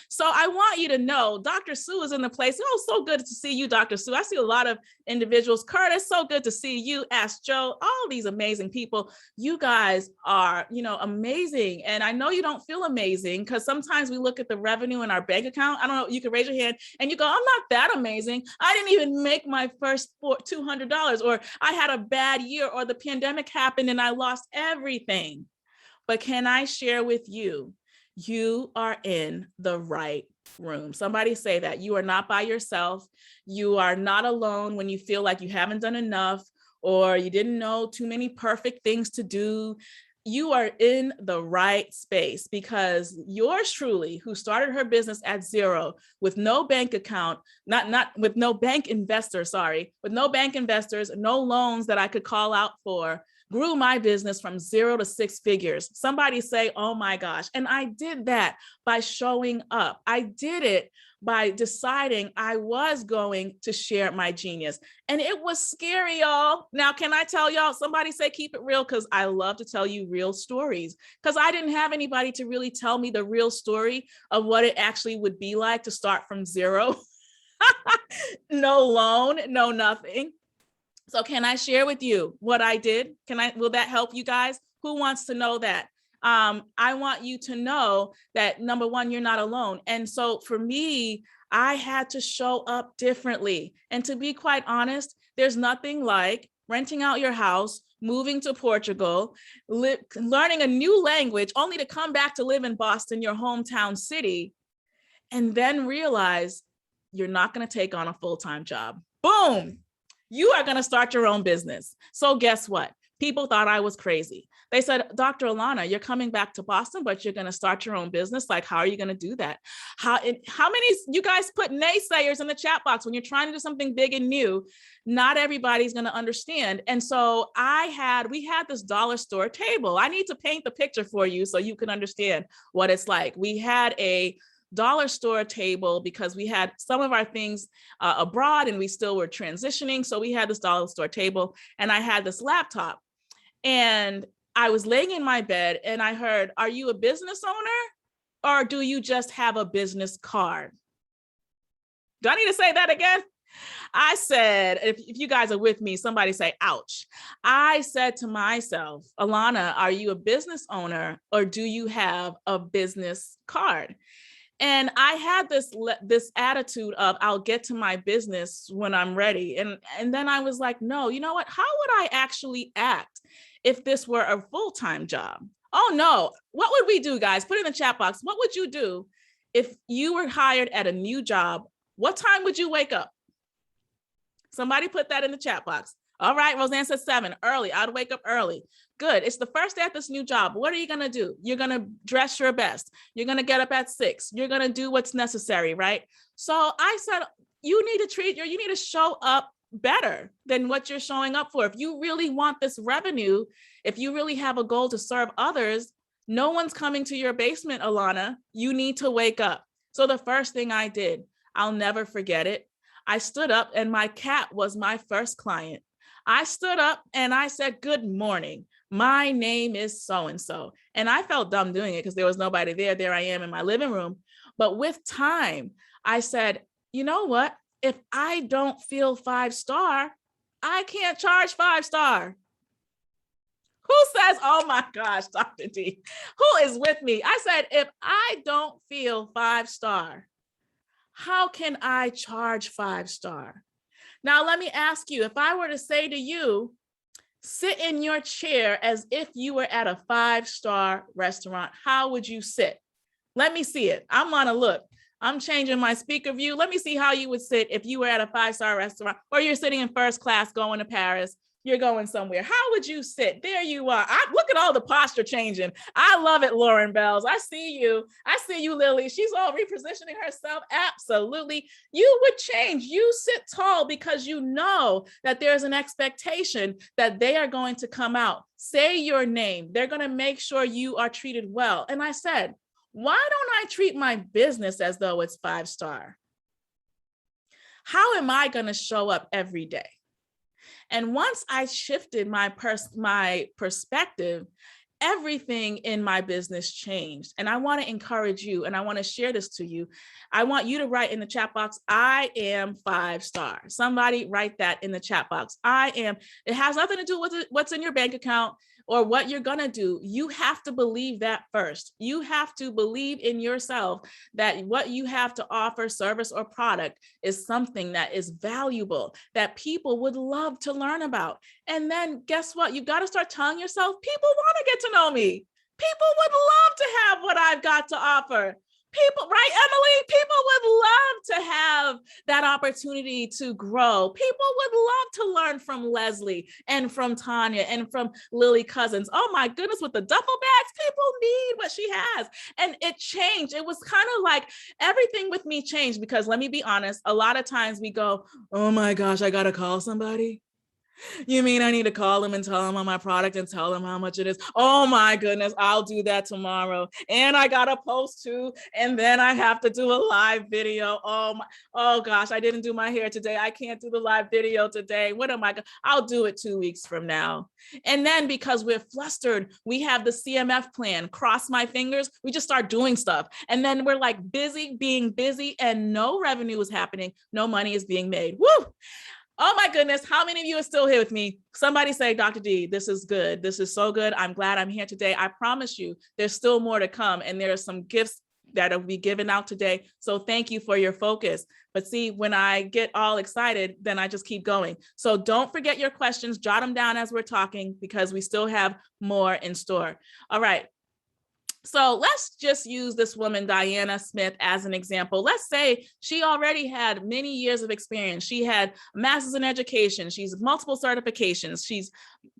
So I want you to know Dr. Sue is in the place. Oh, so good to see you, Dr. Sue. I see a lot of individuals. Curtis, so good to see you. Ask Joe, all these amazing people. You guys are, amazing. And I know you don't feel amazing because sometimes we look at the revenue in our bank account. I don't know, you can raise your hand and you go, I'm not that amazing. I didn't even make my first $200, or I had a bad year, or the pandemic happened and I lost everything. But can I share with you? You are in the right room. Somebody say that. You are not by yourself. You are not alone when you feel like you haven't done enough or you didn't know too many perfect things to do. You are in the right space because yours truly, who started her business at zero with no bank account, with no bank investor, with no bank investors, no loans that I could call out for, grew my business from 0 to 6 figures. Somebody say, oh my gosh. And I did that by showing up. I did it by deciding I was going to share my genius. And it was scary, y'all. Now, can I tell y'all, somebody say, keep it real, because I love to tell you real stories, because I didn't have anybody to really tell me the real story of what it actually would be like to start from 0. No loan, no nothing. So can I share with you what I did? Will that help you guys? Who wants to know that? I want you to know that, number one, you're not alone. And so for me, I had to show up differently. And to be quite honest, there's nothing like renting out your house, moving to Portugal, learning a new language, only to come back to live in Boston, your hometown city, and then realize you're not going to take on a full-time job. Boom. You are going to start your own business. So guess what? People thought I was crazy. They said, Dr. Alana, you're coming back to Boston, but you're going to start your own business. Like, how are you going to do that? How many you guys put naysayers in the chat box when you're trying to do something big and new? Not everybody's going to understand. And so we had this dollar store table. I need to paint the picture for you so you can understand what it's like. We had a dollar store table because we had some of our things abroad and we still were transitioning. So we had this dollar store table and I had this laptop and I was laying in my bed and I heard, are you a business owner or do you just have a business card? Do I need to say that again? I said, if you guys are with me, somebody say, ouch. I said to myself, Alana, are you a business owner or do you have a business card? And I had this attitude of, I'll get to my business when I'm ready. And then I was like, no, you know what? How would I actually act if this were a full-time job? Oh no, what would we do, guys? Put it in the chat box. What would you do if you were hired at a new job? What time would you wake up? Somebody put that in the chat box. All right, Roseanne said 7, early. I'd wake up early. Good. It's the first day at this new job. What are you going to do? You're going to dress your best. You're going to get up at 6. You're going to do what's necessary, right? So I said, you need to show up better than what you're showing up for. If you really want this revenue, if you really have a goal to serve others, no one's coming to your basement, Alana. You need to wake up. So the first thing I did, I'll never forget it. I stood up and my cat was my first client. I stood up and I said, good morning. My name is so-and-so. And I felt dumb doing it because there was nobody there. There I am in my living room. But with time, I said, you know what? If I don't feel 5-star, I can't charge 5-star. Who says, oh my gosh, Dr. D, who is with me? I said, if I don't feel 5-star, how can I charge 5-star? Now, let me ask you, if I were to say to you, sit in your chair as if you were at a 5-star restaurant, how would you sit? Let me see it. I'm on a look. I'm changing my speaker view. Let me see how you would sit if you were at a 5-star restaurant or you're sitting in first class going to Paris. You're going somewhere. How would you sit? There you are. Look at all the posture changing. I love it, Lauren Bells. I see you. I see you, Lily. She's all repositioning herself. Absolutely. You would change. You sit tall because you know that there's an expectation that they are going to come out, say your name. They're going to make sure you are treated well. And I said, why don't I treat my business as though it's 5-star? How am I going to show up every day? And once I shifted my perspective, everything in my business changed. And I want to encourage you, and I want to share this to you. I want you to write in the chat box, I am 5-star. Somebody write that in the chat box. I am. It has nothing to do with what's in your bank account or what you're going to do. You have to believe that first. You have to believe in yourself that what you have to offer, service or product, is something that is valuable, that people would love to learn about. And then guess what? You got to start telling yourself, people want to get to know me. People would love to have what I've got to offer. People, right, Emily? People would love to have that opportunity to grow. People would love to learn from Leslie and from Tanya and from Lily Cousins. Oh my goodness, with the duffel bags, people need what she has. And it changed. It was kind of like everything with me changed because let me be honest, a lot of times we go, oh my gosh, I got to call somebody. You mean I need to call them and tell them on my product and tell them how much it is? Oh my goodness, I'll do that tomorrow. And I got to post too. And then I have to do a live video. Oh gosh, I didn't do my hair today. I can't do the live video today. What am I going to? I'll do it 2 weeks from now. And then because we're flustered, we have the CMF plan, cross my fingers. We just start doing stuff. And then we're like busy being busy and no revenue is happening. No money is being made. Woo! Oh my goodness, how many of you are still here with me? Somebody say, Dr. D, this is good. This is so good. I'm glad I'm here today. I promise you, there's still more to come. And there are some gifts that will be given out today. So thank you for your focus. But see, when I get all excited, then I just keep going. So don't forget your questions, jot them down as we're talking because we still have more in store. All right. So let's just use this woman, Diana Smith, as an example. Let's say she already had many years of experience. She had a master's in education. She's multiple certifications. She's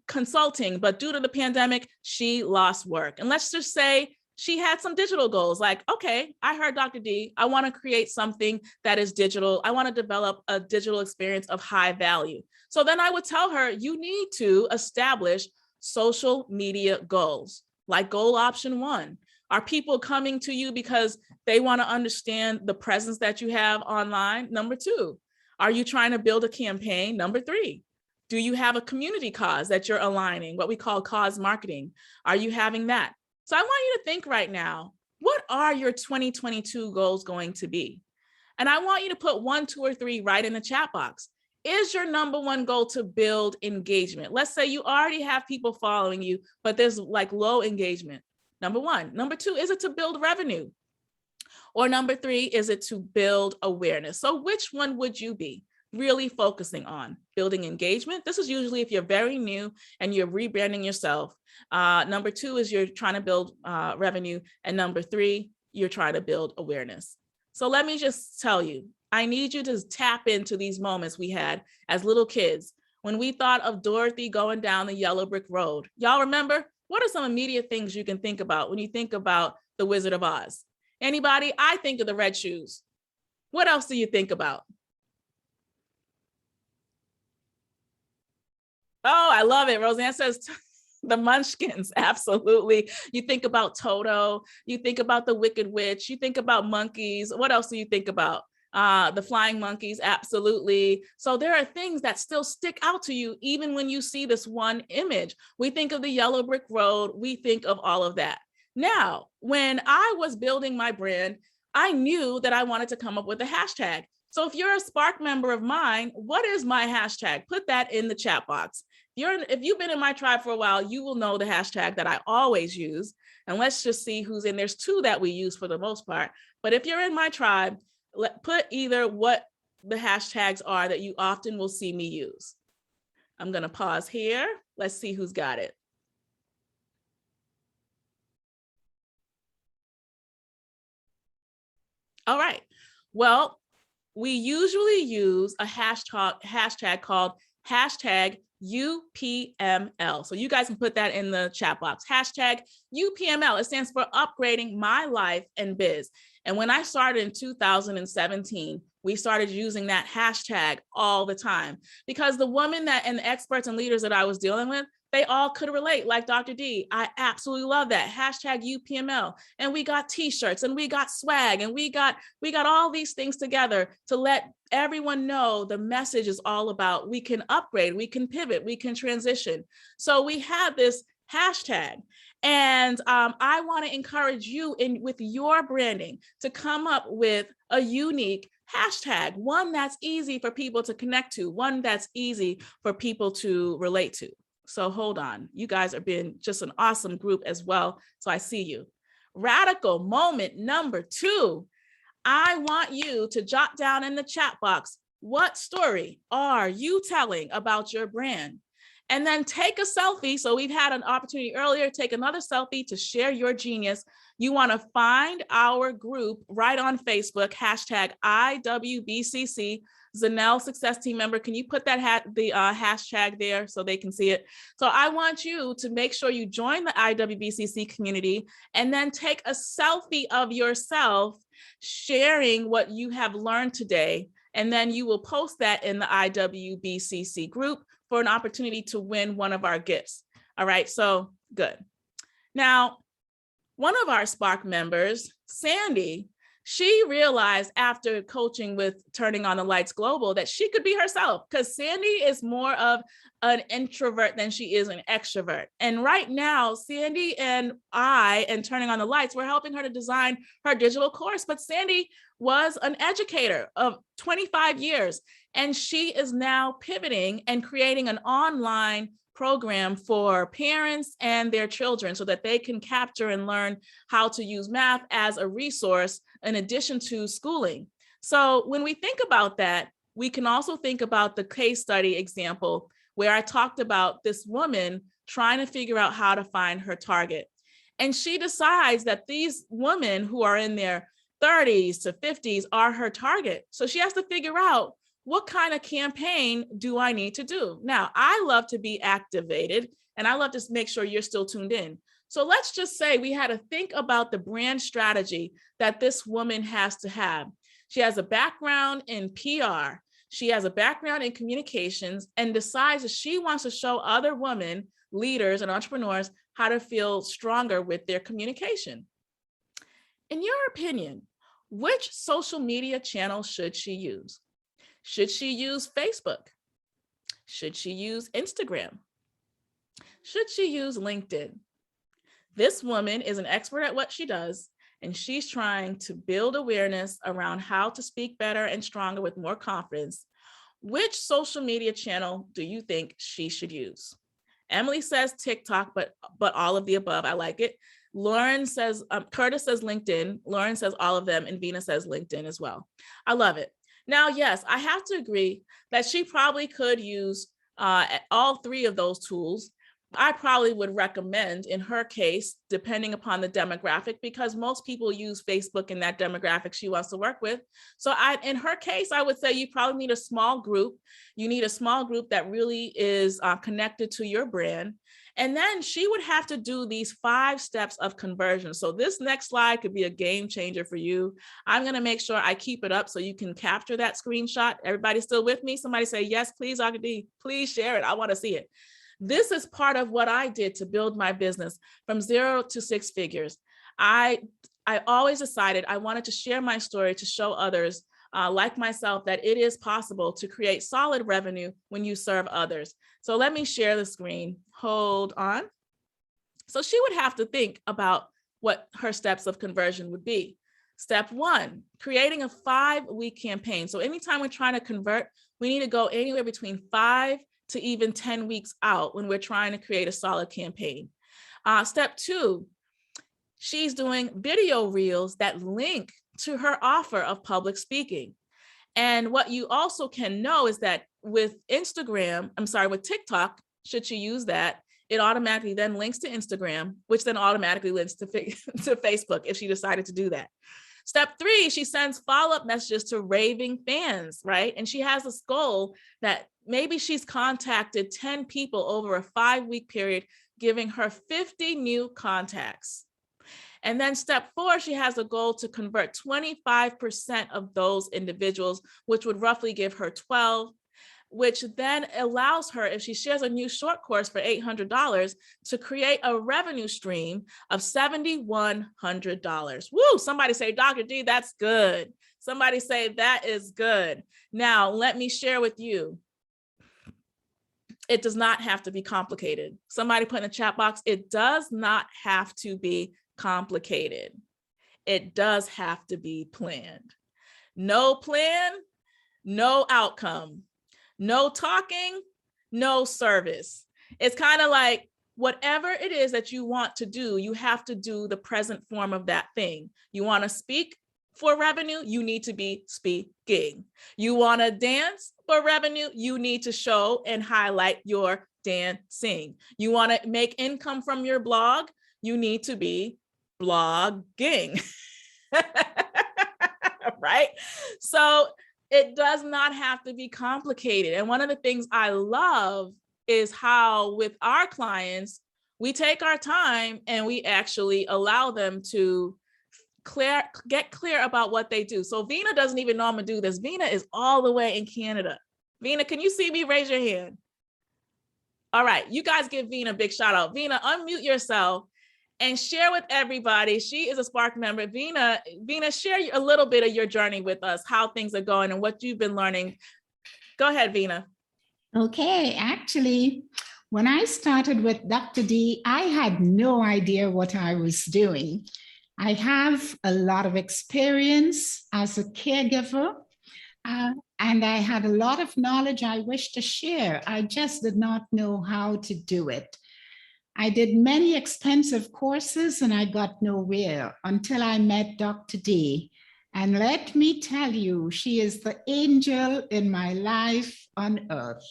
consulting, but due to the pandemic, she lost work. And let's just say she had some digital goals like, okay, I heard Dr. D, I want to create something that is digital. I want to develop a digital experience of high value. So then I would tell her, you need to establish social media goals. Like goal option 1, are people coming to you because they want to understand the presence that you have online? Number 2, are you trying to build a campaign? Number 3, do you have a community cause that you're aligning, what we call cause marketing? Are you having that? So I want you to think right now, what are your 2022 goals going to be? And I want you to put 1, 2, or 3 right in the chat box. Is your number 1 goal to build engagement? Let's say you already have people following you, but there's like low engagement. Number 1. Number 2, is it to build revenue? Or number 3, is it to build awareness? So which one would you be really focusing on? Building engagement. This is usually if you're very new and you're rebranding yourself. Number 2 is you're trying to build revenue. And number 3, you're trying to build awareness. So let me just tell you, I need you to tap into these moments we had as little kids when we thought of Dorothy going down the yellow brick road. Y'all remember? What are some immediate things you can think about when you think about the Wizard of Oz? Anybody? I think of the red shoes. What else do you think about? Oh, I love it. Roseanne says the Munchkins. Absolutely. You think about Toto. You think about the Wicked Witch. You think about monkeys. What else do you think about? The flying monkeys. Absolutely. So there are things that still stick out to you even when you see this one image. We think of the yellow brick road. We think of all of that. Now, when I was building my brand, I knew that I wanted to come up with a hashtag. So if you're a Spark member of mine, what is my hashtag? Put that in the chat box. If you've been in my tribe for a while, you will know the hashtag that I always use. And let's just see who's in. There's 2 that we use for the most part. But if you're in my tribe, put either what the hashtags are that you often will see me use. I'm going to pause here. Let's see who's got it. All right. Well, we usually use a hashtag called hashtag UPML. So you guys can put that in the chat box. Hashtag UPML. It stands for Upgrading My Life and Biz. And when I started in 2017, we started using that hashtag all the time because the women and the experts and leaders that I was dealing with, they all could relate. Like Dr. D, I absolutely love that hashtag UPML. And we got t-shirts and we got swag and we got all these things together to let everyone know the message is all about we can upgrade, we can pivot, we can transition. So we have this hashtag. And I want to encourage you with your branding to come up with a unique hashtag, one that's easy for people to connect to, one that's easy for people to relate to. So hold on, you guys are being just an awesome group as well. So I see you. Radical moment number 2. I want you to jot down in the chat box, what story are you telling about your brand? And then take a selfie. So we've had an opportunity earlier, take another selfie to share your genius. You want to find our group right on Facebook, hashtag IWBCC, Zanelle Success Team Member. Can you put that hashtag there so they can see it? So I want you to make sure you join the IWBCC community and then take a selfie of yourself sharing what you have learned today. And then you will post that in the IWBCC group for an opportunity to win one of our gifts. All right, so good. Now, one of our Spark members, Sandy, she realized after coaching with Turning on the Lights Global that she could be herself, because Sandy is more of an introvert than she is an extrovert. And right now, Sandy and I, and Turning on the Lights, we're helping her to design her digital course. But Sandy was an educator of 25 years, and she is now pivoting and creating an online program for parents and their children so that they can capture and learn how to use math as a resource in addition to schooling. So when we think about that, we can also think about the case study example where I talked about this woman trying to figure out how to find her target. And she decides that these women who are in their 30s to 50s are her target. So she has to figure out, what kind of campaign do I need to do? Now, I love to be activated, and I love to make sure you're still tuned in. So let's just say we had to think about the brand strategy that this woman has to have. She has a background in PR. She has a background in communications, and decides that she wants to show other women, leaders and entrepreneurs, how to feel stronger with their communication. In your opinion, which social media channel should she use? Should she use Facebook? Should she use Instagram? Should she use LinkedIn? This woman is an expert at what she does, and she's trying to build awareness around how to speak better and stronger with more confidence. Which social media channel do you think she should use? Emily says TikTok, but all of the above. I like it. Lauren says, Curtis says LinkedIn. Lauren says all of them, and Vina says LinkedIn as well. I love it. Now, yes, I have to agree that she probably could use all three of those tools. I probably would recommend, in her case, depending upon the demographic, because most people use Facebook in that demographic she wants to work with. So in her case, I would say you probably need a small group. You need a small group that really is connected to your brand. And then she would have to do these 5 steps of conversion. So this next slide could be a game changer for you. I'm going to make sure I keep it up so you can capture that screenshot. Everybody still with me? Somebody say, yes, please, Dr. D, please share it. I want to see it. This is part of what I did to build my business from 0 to 6 figures. I always decided I wanted to share my story to show others like myself that it is possible to create solid revenue when you serve others. So let me share the screen. Hold on. So she would have to think about what her steps of conversion would be. Step 1, creating a 5-week campaign. So anytime we're trying to convert, we need to go anywhere between 5 to even 10 weeks out when we're trying to create a solid campaign. Step 2, she's doing video reels that link to her offer of public speaking. And what you also can know is that with with TikTok, should she use that, it automatically then links to Instagram, which then automatically links to Facebook if she decided to do that. Step 3, she sends follow-up messages to raving fans, right? And she has this goal that maybe she's contacted 10 people over a 5-week period, giving her 50 new contacts. And then step 4, she has a goal to convert 25% of those individuals, which would roughly give her 12, which then allows her, if she shares a new short course for $800, to create a revenue stream of $7,100. Woo, somebody say, Dr. D, that's good. Somebody say that is good. Now, let me share with you. It does not have to be complicated. Somebody put in the chat box, it does not have to be complicated. It does have to be planned. No plan, no outcome. No talking, no service. It's kind of like whatever it is that you want to do, you have to do the present form of that thing. You want to speak for revenue, you need to be speaking. You want to dance for revenue, you need to show and highlight your dancing. You want to make income from your blog, you need to be blogging. Right? So it does not have to be complicated. And one of the things I love is how with our clients, we take our time and we actually allow them to get clear about what they do. So Vina doesn't even know I'm gonna do this. Vina is all the way in Canada. Vina, can you see me? Raise your hand. All right, you guys give Vina a big shout out. Vina, unmute yourself and share with everybody. She is a Spark member. Vina, share a little bit of your journey with us, how things are going and what you've been learning. Go ahead, Vina. Okay, actually, when I started with Dr. D, I had no idea what I was doing. I have a lot of experience as a caregiver, and I had a lot of knowledge I wish to share. I just did not know how to do it. I did many expensive courses and I got nowhere until I met Dr. D. And let me tell you, she is the angel in my life on earth.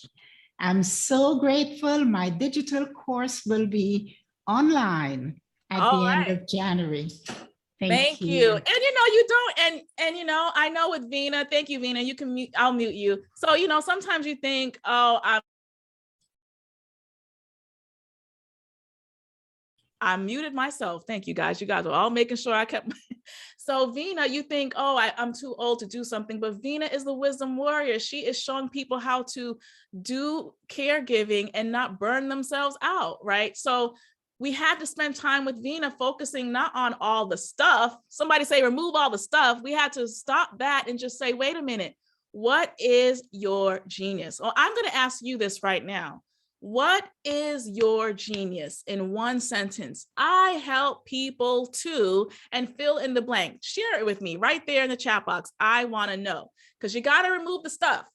I'm so grateful. My digital course will be online at the end of January. Thank you. And you don't, and I know with Vina, thank you, Vina, you can mute, I'll mute you. So, sometimes you think, oh, I muted myself. Thank you guys. You guys were all making sure I kept. So Vina, you think, oh, I'm too old to do something, but Vina is the wisdom warrior. She is showing people how to do caregiving and not burn themselves out, right? So we had to spend time with Vina focusing not on all the stuff. Somebody say, remove all the stuff. We had to stop that and just say, wait a minute, what is your genius? Well, I'm going to ask you this right now. What is your genius in one sentence? I help people to, and fill in the blank. Share it with me right there in the chat box. I want to know, because you got to remove the stuff.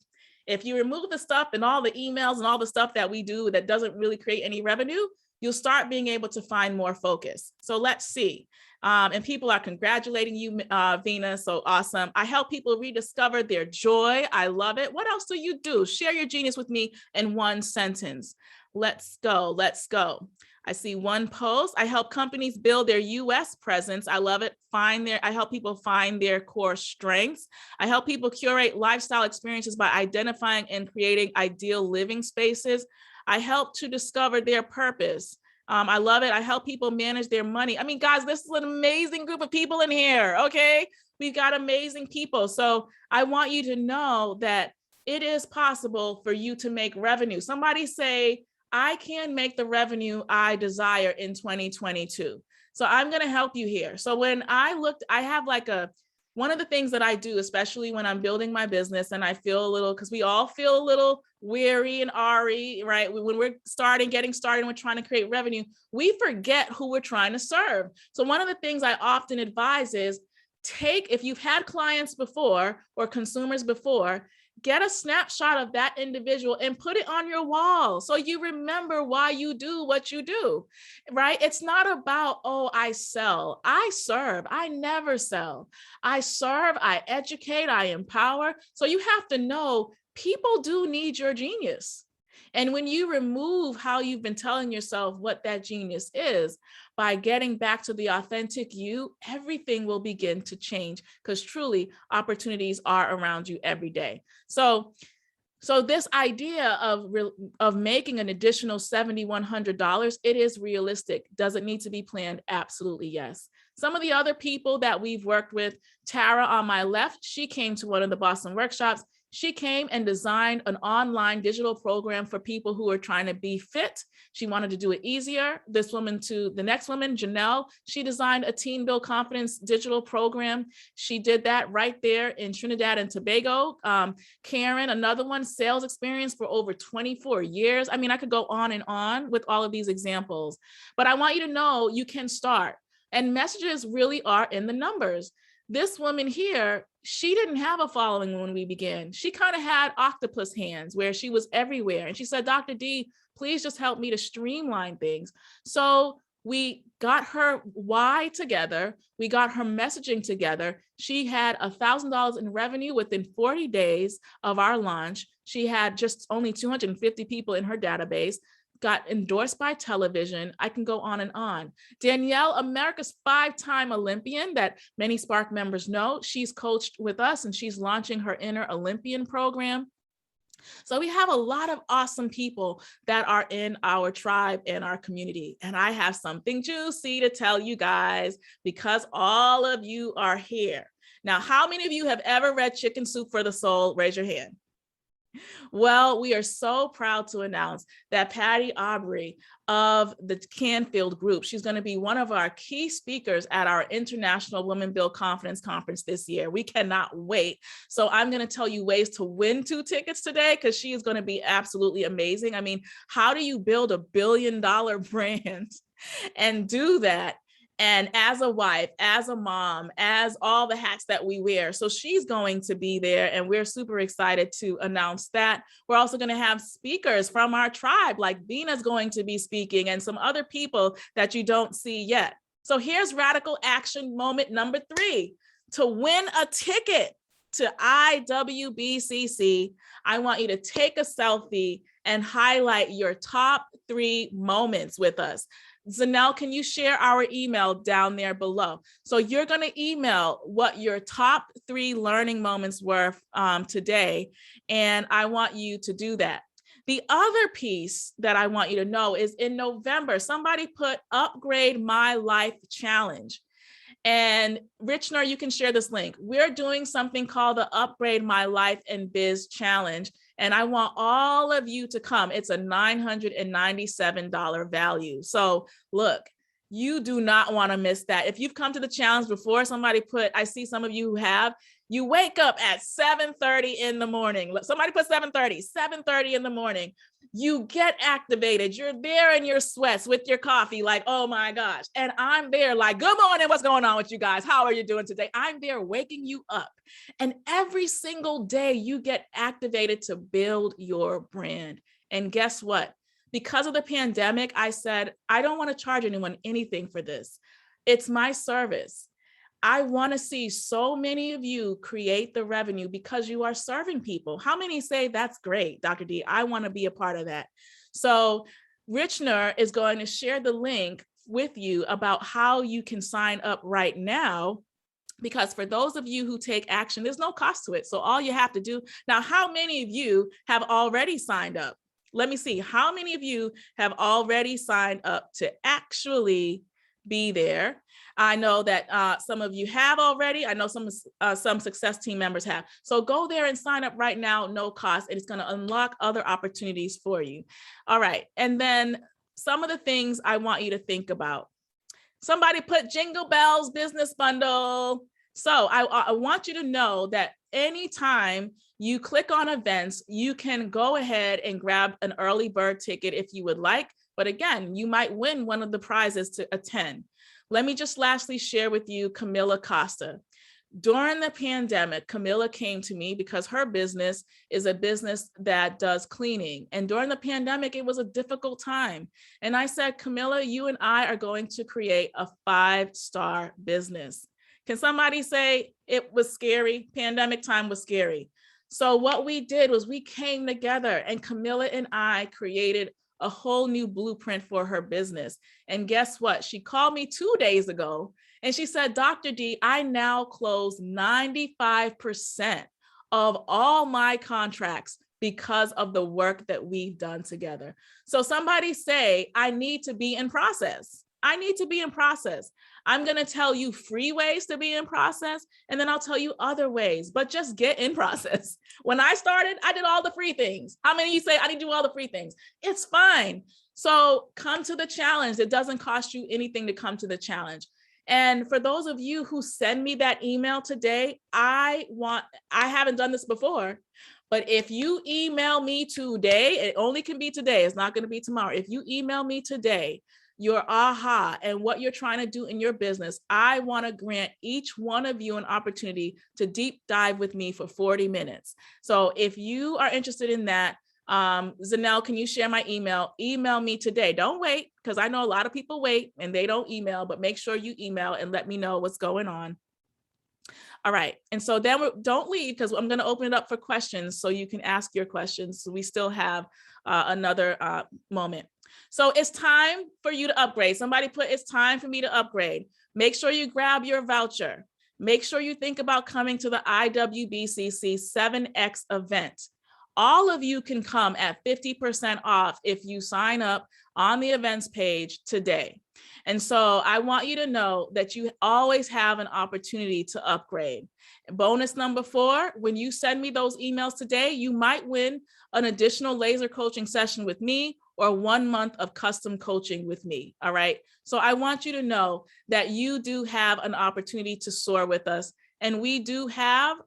If you remove the stuff and all the emails and all the stuff that we do that doesn't really create any revenue, you'll start being able to find more focus. So let's see. And people are congratulating you, Vina, so awesome. I help people rediscover their joy. I love it. What else do you do? Share your genius with me in one sentence. Let's go, let's go. I see one post. I help companies build their US presence. I love it. I help people find their core strengths. I help people curate lifestyle experiences by identifying and creating ideal living spaces. I help to discover their purpose. I love it. I help people manage their money. I mean, guys, this is an amazing group of people in here, okay? We've got amazing people. So I want you to know that it is possible for you to make revenue. Somebody say, I can make the revenue I desire in 2022. So I'm going to help you here. So when I looked, I have like one of the things that I do, especially when I'm building my business and I feel a little, because we all feel a little weary and awry, right? When we're getting started, and we're trying to create revenue, we forget who we're trying to serve. So one of the things I often advise is if you've had clients before or consumers before, get a snapshot of that individual and put it on your wall so you remember why you do what you do, right? It's not about, oh, I sell, I serve, I never sell. I serve, I educate, I empower. So you have to know people do need your genius. And when you remove how you've been telling yourself what that genius is, by getting back to the authentic you, everything will begin to change, because truly opportunities are around you every day. So this idea of making an additional $7,100, it is realistic. Does it need to be planned? Absolutely, yes. Some of the other people that we've worked with, Tara on my left, she came to one of the Boston workshops. She came and designed an online digital program for people who are trying to be fit. She wanted to do it easier. The next woman, Janelle, she designed a Teen Build Confidence digital program. She did that right there in Trinidad and Tobago. Karen, another one, sales experience for over 24 years. I mean, I could go on with all of these examples, but I want you to know you can start. And messages really are in the numbers. This woman here, she didn't have a following when we began. She kind of had octopus hands where she was everywhere. And she said, Dr. D, please just help me to streamline things. So we got her why together. We got her messaging together. She had $1,000 in revenue within 40 days of our launch. She had just only 250 people in her database. Got endorsed by television. I can go on and on. Danielle, America's 5-time Olympian that many Spark members know, she's coached with us and she's launching her Inner Olympian program. So we have a lot of awesome people that are in our tribe and our community. And I have something juicy to tell you guys because all of you are here. Now, how many of you have ever read Chicken Soup for the Soul? Raise your hand. Well, we are so proud to announce that Patty Aubry of the Canfield Group, she's going to be one of our key speakers at our International Women Build Confidence Conference this year. We cannot wait. So I'm going to tell you ways to win 2 tickets today, because she is going to be absolutely amazing. I mean, how do you build a $1 billion brand and do that? And as a wife, as a mom, as all the hats that we wear. So she's going to be there, and we're super excited to announce that. We're also going to have speakers from our tribe, like Vina's going to be speaking, and some other people that you don't see yet. So here's radical action moment number 3. To win a ticket to IWBCC, I want you to take a selfie and highlight your top 3 moments with us. Zanelle, can you share our email down there below? So you're going to email what your top 3 learning moments were today, and I want you to do that. The other piece that I want you to know is in November, somebody put Upgrade My Life Challenge. And Richner, you can share this link. We're doing something called the Upgrade My Life and Biz Challenge. And I want all of you to come. It's a $997 value. So look, you do not want to miss that. If you've come to the challenge before, somebody put, I see some of you who have, you wake up at 7:30 in the morning. Somebody put 7:30 in the morning. You get activated. You're there in your sweats with your coffee, like, oh my gosh. And I'm there like, good morning, what's going on with you guys? How are you doing today? I'm there waking you up. And every single day you get activated to build your brand. And guess what? Because of the pandemic, I said, I don't want to charge anyone anything for this. It's my service. I want to see so many of you create the revenue because you are serving people. How many say that's great, Dr. D? I want to be a part of that. So Richner is going to share the link with you about how you can sign up right now, because for those of you who take action, there's no cost to it. So all you have to do now, how many of you have already signed up? Let me see. How many of you have already signed up to actually be there? I know that some of you have already. I know some success team members have. So go there and sign up right now, no cost, and it's going to unlock other opportunities for you. All right. And then some of the things I want you to think about. Somebody put Jingle Bells business bundle. So I want you to know that anytime you click on events, you can go ahead and grab an early bird ticket if you would like. But again, you might win one of the prizes to attend. Let me just lastly share with you Camilla Costa. During the pandemic, Camilla came to me because her business is a business that does cleaning. And during the pandemic, it was a difficult time. And I said, Camilla, you and I are going to create a 5-star business. Can somebody say it was scary? Pandemic time was scary. So what we did was we came together, and Camilla and I created a whole new blueprint for her business. And guess what? She called me 2 days ago and she said, Dr. D, I now close 95% of all my contracts because of the work that we've done together. So somebody say, I need to be in process. I need to be in process. I'm going to tell you free ways to be in process, and then I'll tell you other ways, but just get in process. When I started, I did all the free things. How many of you say I need to do all the free things? It's fine. So come to the challenge. It doesn't cost you anything to come to the challenge. And for those of you who send me that email today, I haven't done this before, but if you email me today, it only can be today. It's not going to be tomorrow. If you email me today, your aha and what you're trying to do in your business, I want to grant each one of you an opportunity to deep dive with me for 40 minutes. So if you are interested in that, Zanelle, can you share my email? Email me today. Don't wait, because I know a lot of people wait and they don't email, but make sure you email and let me know what's going on. All right. And so then don't leave, because I'm going to open it up for questions so you can ask your questions. So we still have another moment. So it's time for you to upgrade. Somebody put, it's time for me to upgrade. Make sure you grab your voucher. Make sure you think about coming to the IWBCC 7X event. All of you can come at 50% off if you sign up on the events page today. And so I want you to know that you always have an opportunity to upgrade. Bonus number 4, when you send me those emails today, you might win an additional laser coaching session with me or 1 month of custom coaching with me. All right. So I want you to know that you do have an opportunity to soar with us. And we do have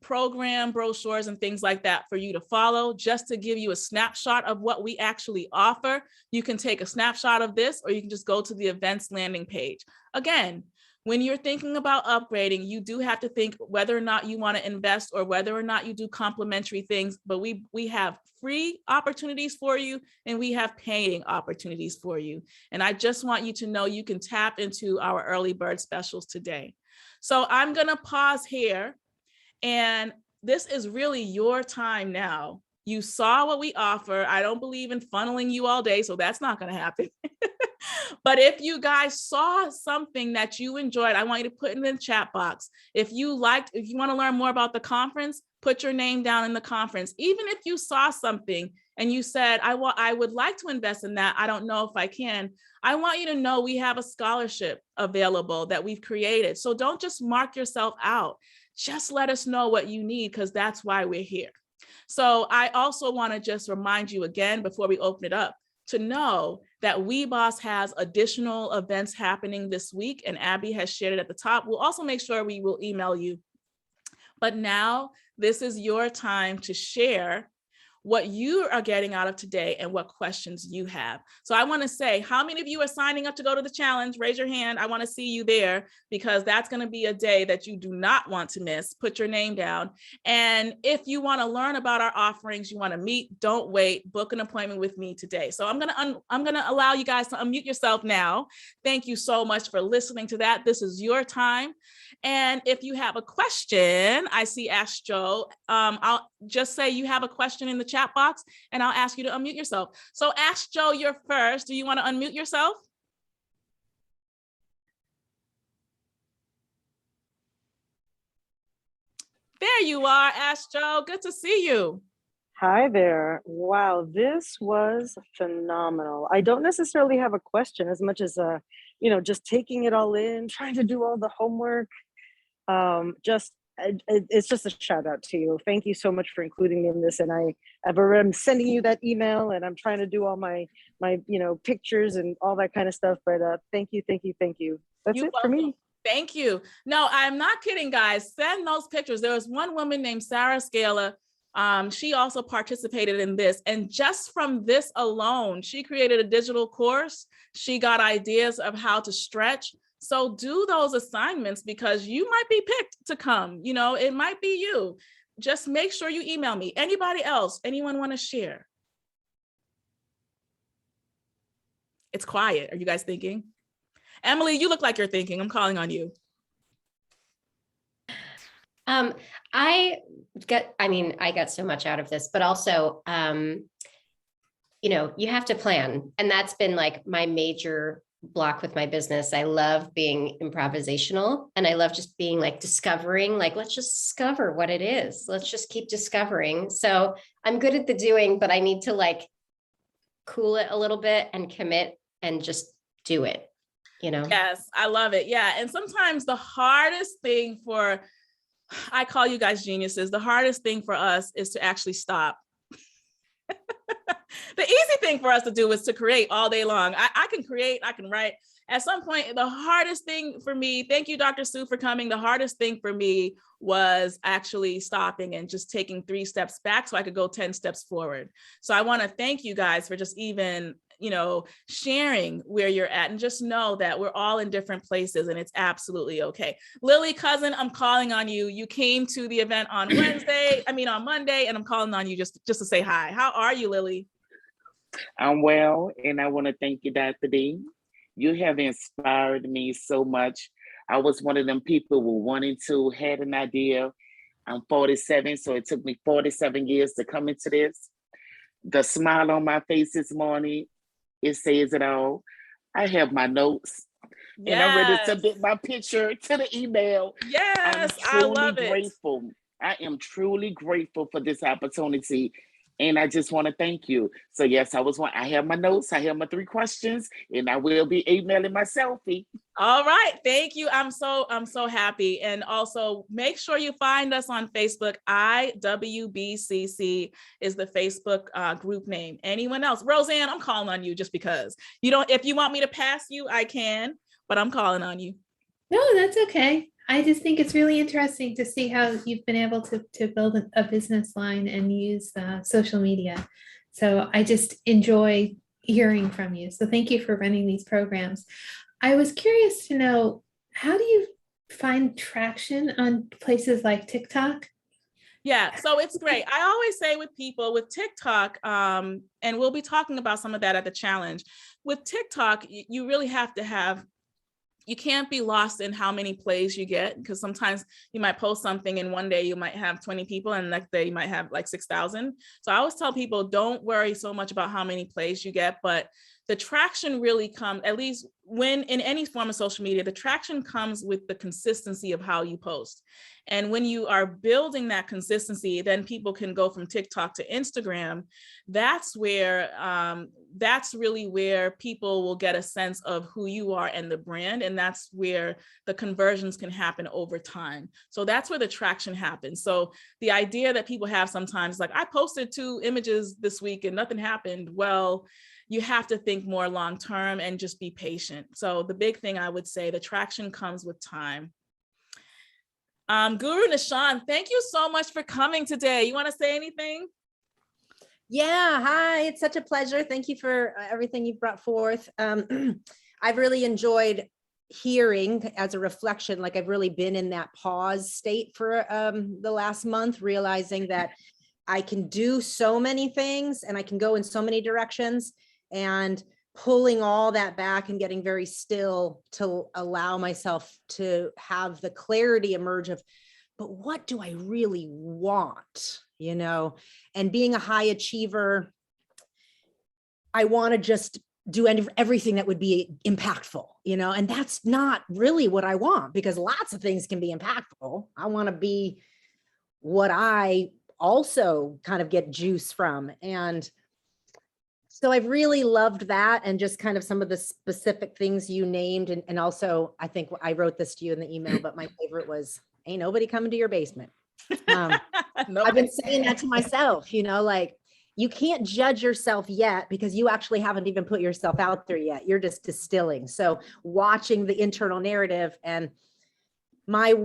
program brochures and things like that for you to follow. Just to give you a snapshot of what we actually offer, you can take a snapshot of this, or you can just go to the events landing page. Again, when you're thinking about upgrading, you do have to think whether or not you want to invest or whether or not you do complimentary things. But we have free opportunities for you, and we have paying opportunities for you. And I just want you to know you can tap into our early bird specials today. So I'm going to pause here. And this is really your time now. You saw what we offer. I don't believe in funneling you all day, so that's not going to happen. But if you guys saw something that you enjoyed, I want you to put it in the chat box. If you want to learn more about the conference, put your name down in the conference. Even if you saw something and you said, I would like to invest in that, I don't know if I can, I want you to know we have a scholarship available that we've created. So don't just mark yourself out. Just let us know what you need, because that's why we're here. So I also want to just remind you again, before we open it up, to know that WeBoss has additional events happening this week, and Abby has shared it at the top. We'll also make sure we will email you. But now this is your time to share what you are getting out of today and what questions you have. So I want to say, how many of you are signing up to go to the challenge? Raise your hand. I want to see you there, because that's going to be a day that you do not want to miss. Put your name down. And if you want to learn about our offerings, you want to meet, don't wait, book an appointment with me today. So I'm going to allow you guys to unmute yourself now. Thank you so much for listening to that. This is your time. And if you have a question, I see Ask Joe. I'll just say you have a question in the chat box, and I'll ask you to unmute yourself. So Ask Joe, you're first. Do you want to unmute yourself? There you are, Ask Joe. Good to see you. Hi there. Wow, this was phenomenal. I don't necessarily have a question as much as just taking it all in, trying to do all the homework. It's just a shout out to you. Thank you so much for including me in this. And I'm sending you that email, and I'm trying to do all my pictures and all that kind of stuff. But thank you. That's it for me. Thank you. No, I'm not kidding, guys. Send those pictures. There was one woman named Sarah Scala. She also participated in this. And just from this alone, she created a digital course. She got ideas of how to stretch. So do those assignments, because you might be picked to come. It might be you. Just make sure you email me. Anybody else? Anyone want to share? It's quiet. Are you guys thinking? Emily, you look like you're thinking. I'm calling on you. I got so much out of this, but also, you have to plan. And that's been like my major block with my business. I love being improvisational, and I love just being like discovering, like, let's just discover what it is. Let's just keep discovering. So I'm good at the doing, but I need to like cool it a little bit and commit and just do it, Yes, I love it. Yeah. And sometimes the hardest thing I call you guys geniuses. The hardest thing for us is to actually stop. The easy thing for us to do is to create all day long. I can create, I can write. At some point, the hardest thing for me, thank you, Dr. Sue, for coming. The hardest thing for me was actually stopping and just taking 3 steps back so I could go 10 steps forward. So I want to thank you guys for just even sharing where you're at, and just know that we're all in different places, and it's absolutely okay. Lily Cousin, I'm calling on you. You came to the event on on Monday, and I'm calling on you just to say hi. How are you, Lily? I'm well, and I want to thank you, Dr. D. You have inspired me so much. I was one of them people who had an idea. I'm 47, so it took me 47 years to come into this. The smile on my face this morning, it says it all. I have my notes, and I'm ready to submit my picture to the email. Yes, I love it. I am truly grateful for this opportunity. And I just want to thank you. So yes, I have my notes, I have my 3 questions, and I will be emailing my selfie. All right. Thank you. I'm so happy. And also make sure you find us on Facebook. IWBCC is the Facebook group name. Anyone else? Roseanne, I'm calling on you just because if you want me to pass you, I can, but I'm calling on you. No, that's okay. I just think it's really interesting to see how you've been able to build a business line and use social media. So I just enjoy hearing from you. So thank you for running these programs. I was curious to know, how do you find traction on places like TikTok? Yeah, so it's great. I always say with people with TikTok, and we'll be talking about some of that at the challenge. With TikTok, you really have to you can't be lost in how many plays you get, because sometimes you might post something and one day you might have 20 people and the next day you might have like 6,000. So I always tell people, don't worry so much about how many plays you get, but the traction really comes, at least when in any form of social media, the traction comes with the consistency of how you post. And when you are building that consistency, then people can go from TikTok to Instagram. That's really where people will get a sense of who you are and the brand. And that's where the conversions can happen over time. So that's where the traction happens. So the idea that people have sometimes, like, I posted 2 images this week and nothing happened. Well, you have to think more long-term and just be patient. So the big thing I would say, the traction comes with time. Guru Nishan, thank you so much for coming today. You want to say anything? Yeah, hi, it's such a pleasure. Thank you for everything you've brought forth. I've really enjoyed hearing as a reflection, like I've really been in that pause state for the last month, realizing that I can do so many things and I can go in so many directions, and pulling all that back and getting very still to allow myself to have the clarity emerge of, but what do I really want? You know, and being a high achiever, I want to just do everything that would be impactful, you know, and that's not really what I want, because lots of things can be impactful. I want to be what I also kind of get juice from. And so I've really loved that, and just kind of some of the specific things you named. And also, I think I wrote this to you in the email, but my favorite was, ain't nobody coming to your basement. I've been saying that to myself, you know, like, you can't judge yourself yet because you actually haven't even put yourself out there yet. You're just distilling. So watching the internal narrative, and my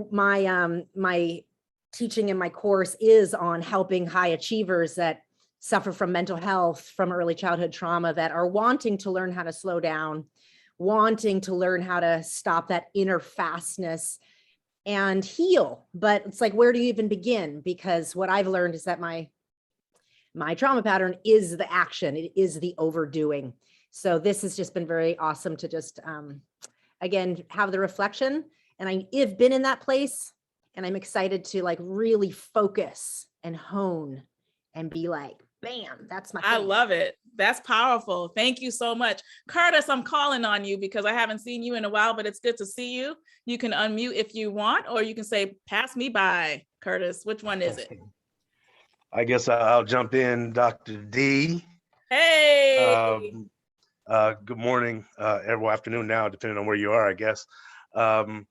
teaching in my course is on helping high achievers that suffer from mental health, from early childhood trauma, that are wanting to learn how to slow down, wanting to learn how to stop that inner fastness and heal. But it's like, where do you even begin? Because what I've learned is that my trauma pattern is the action. It is the overdoing. So this has just been very awesome to just, again, have the reflection. And I've been in that place, and I'm excited to like really focus and hone and be like, bam, that's my thing. I love it. That's powerful. Thank you so much. Curtis, I'm calling on you because I haven't seen you in a while, but it's good to see you. You can unmute if you want, or you can say, pass me by. Curtis, which one is it? I guess I'll jump in, Dr. D. Hey. Good morning, or afternoon now, depending on where you are, I guess. I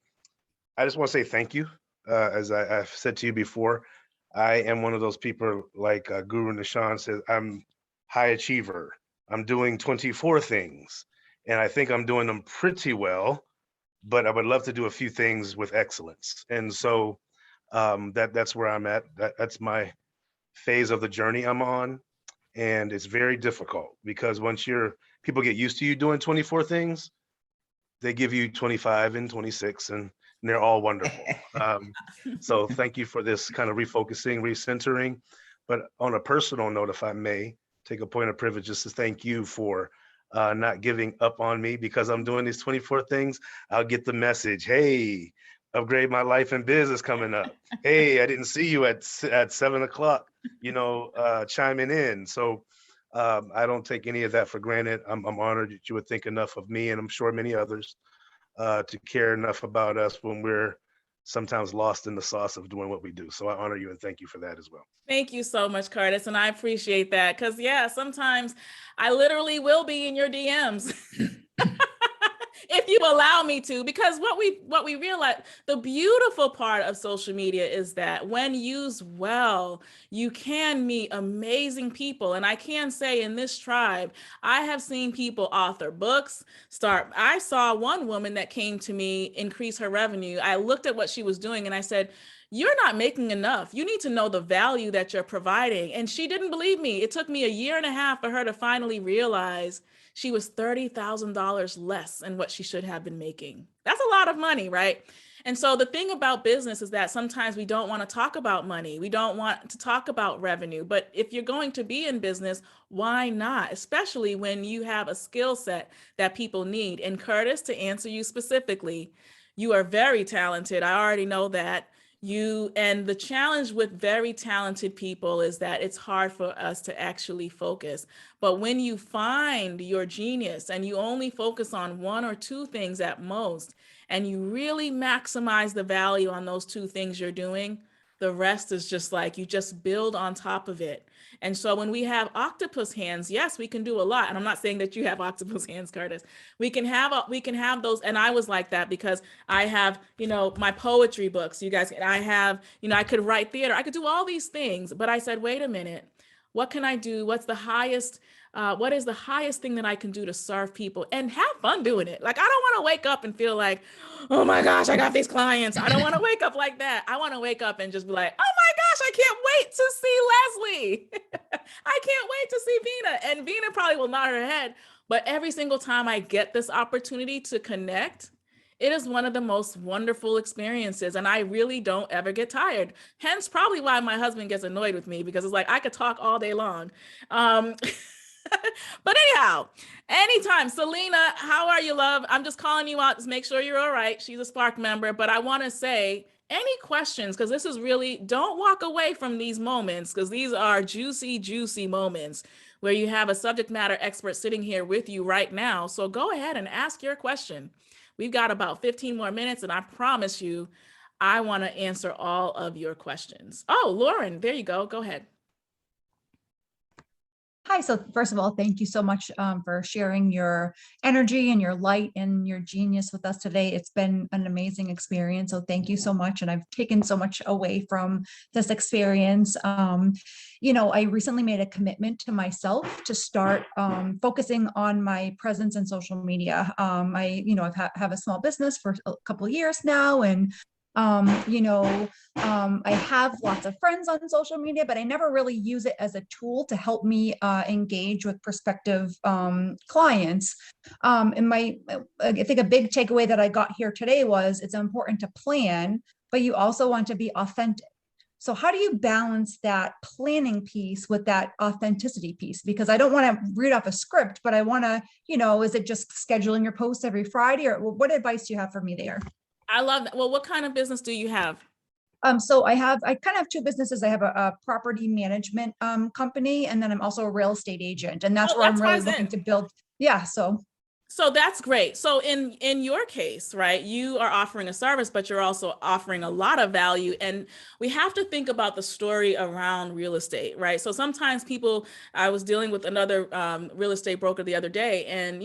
just want to say thank you. As I've said to you before, I am one of those people, like Guru Nishan says, I'm high achiever. I'm doing 24 things, and I think I'm doing them pretty well, but I would love to do a few things with excellence. And so that's where I'm at. That's my phase of the journey I'm on. And it's very difficult, because once people get used to you doing 24 things, they give you 25 and 26, and they're all wonderful. So thank you for this kind of refocusing, recentering. But on a personal note, if I may take a point of privilege, just to thank you for not giving up on me, because I'm doing these 24 things. I'll get the message, hey, Upgrade My Life and Business coming up. Hey, I didn't see you at 7 o'clock, chiming in. So I don't take any of that for granted. I'm honored that you would think enough of me, and I'm sure many others, to care enough about us when we're sometimes lost in the sauce of doing what we do. So I honor you and thank you for that as well. Thank you so much, Curtis. And I appreciate that. Because yeah, sometimes I literally will be in your DMs. If you allow me to, because what we realize, the beautiful part of social media is that when used well, you can meet amazing people. And I can say in this tribe, I have seen people author books, I saw one woman that came to me increase her revenue. I looked at what she was doing and I said, you're not making enough. You need to know the value that you're providing. And she didn't believe me. It took me a year and a half for her to finally realize she was $30,000 less than what she should have been making. That's a lot of money, right? And so the thing about business is that sometimes we don't want to talk about money. We don't want to talk about revenue. But if you're going to be in business, why not? Especially when you have a skill set that people need. And Curtis, to answer you specifically, you are very talented. I already know that. And the challenge with very talented people is that it's hard for us to actually focus. But when you find your genius and you only focus on one or two things at most, and you really maximize the value on those two things you're doing, the rest is just like you just build on top of it. And so when we have octopus hands, yes, we can do a lot. And I'm not saying that you have octopus hands, Curtis. We can have those. And I was like that because I have, my poetry books, you guys, and I have, I could write theater, I could do all these things. But I said, wait a minute, what can I do? What is the highest thing that I can do to serve people and have fun doing it? Like, I don't want to wake up and feel like, oh my gosh, I got these clients. I don't want to wake up like that. I want to wake up and just be like, oh my gosh, I can't wait to see Leslie. I can't wait to see Vina. And Vina probably will nod her head. But every single time I get this opportunity to connect, it is one of the most wonderful experiences. And I really don't ever get tired. Hence probably why my husband gets annoyed with me, because it's like, I could talk all day long. But anyhow, anytime. Selena, how are you, love? I'm just calling you out to make sure you're all right. She's a Spark member, but I want to say, any questions, because this is really, don't walk away from these moments, because these are juicy, juicy moments where you have a subject matter expert sitting here with you right now. So go ahead and ask your question. We've got about 15 more minutes, and I promise you, I want to answer all of your questions. Oh, Lauren, there you go. Go ahead. Hi. So first of all, thank you so much for sharing your energy and your light and your genius with us today. It's been an amazing experience. So thank you so much. And I've taken so much away from this experience. I recently made a commitment to myself to start focusing on my presence in social media. I've have a small business for a couple of years now, and I have lots of friends on social media, but I never really use it as a tool to help me engage with prospective clients. I think a big takeaway that I got here today was it's important to plan, but you also want to be authentic. So how do you balance that planning piece with that authenticity piece? Because I don't want to read off a script, but I want to, is it just scheduling your posts every Friday, or what advice do you have for me there? I love that. Well, what kind of business do you have? So I kind of have two businesses. I have a property management company, and then I'm also a real estate agent, and that's where I'm really looking to build. Yeah. So that's great. So in your case, right, you are offering a service, but you're also offering a lot of value. And we have to think about the story around real estate, right? So sometimes I was dealing with another real estate broker the other day, and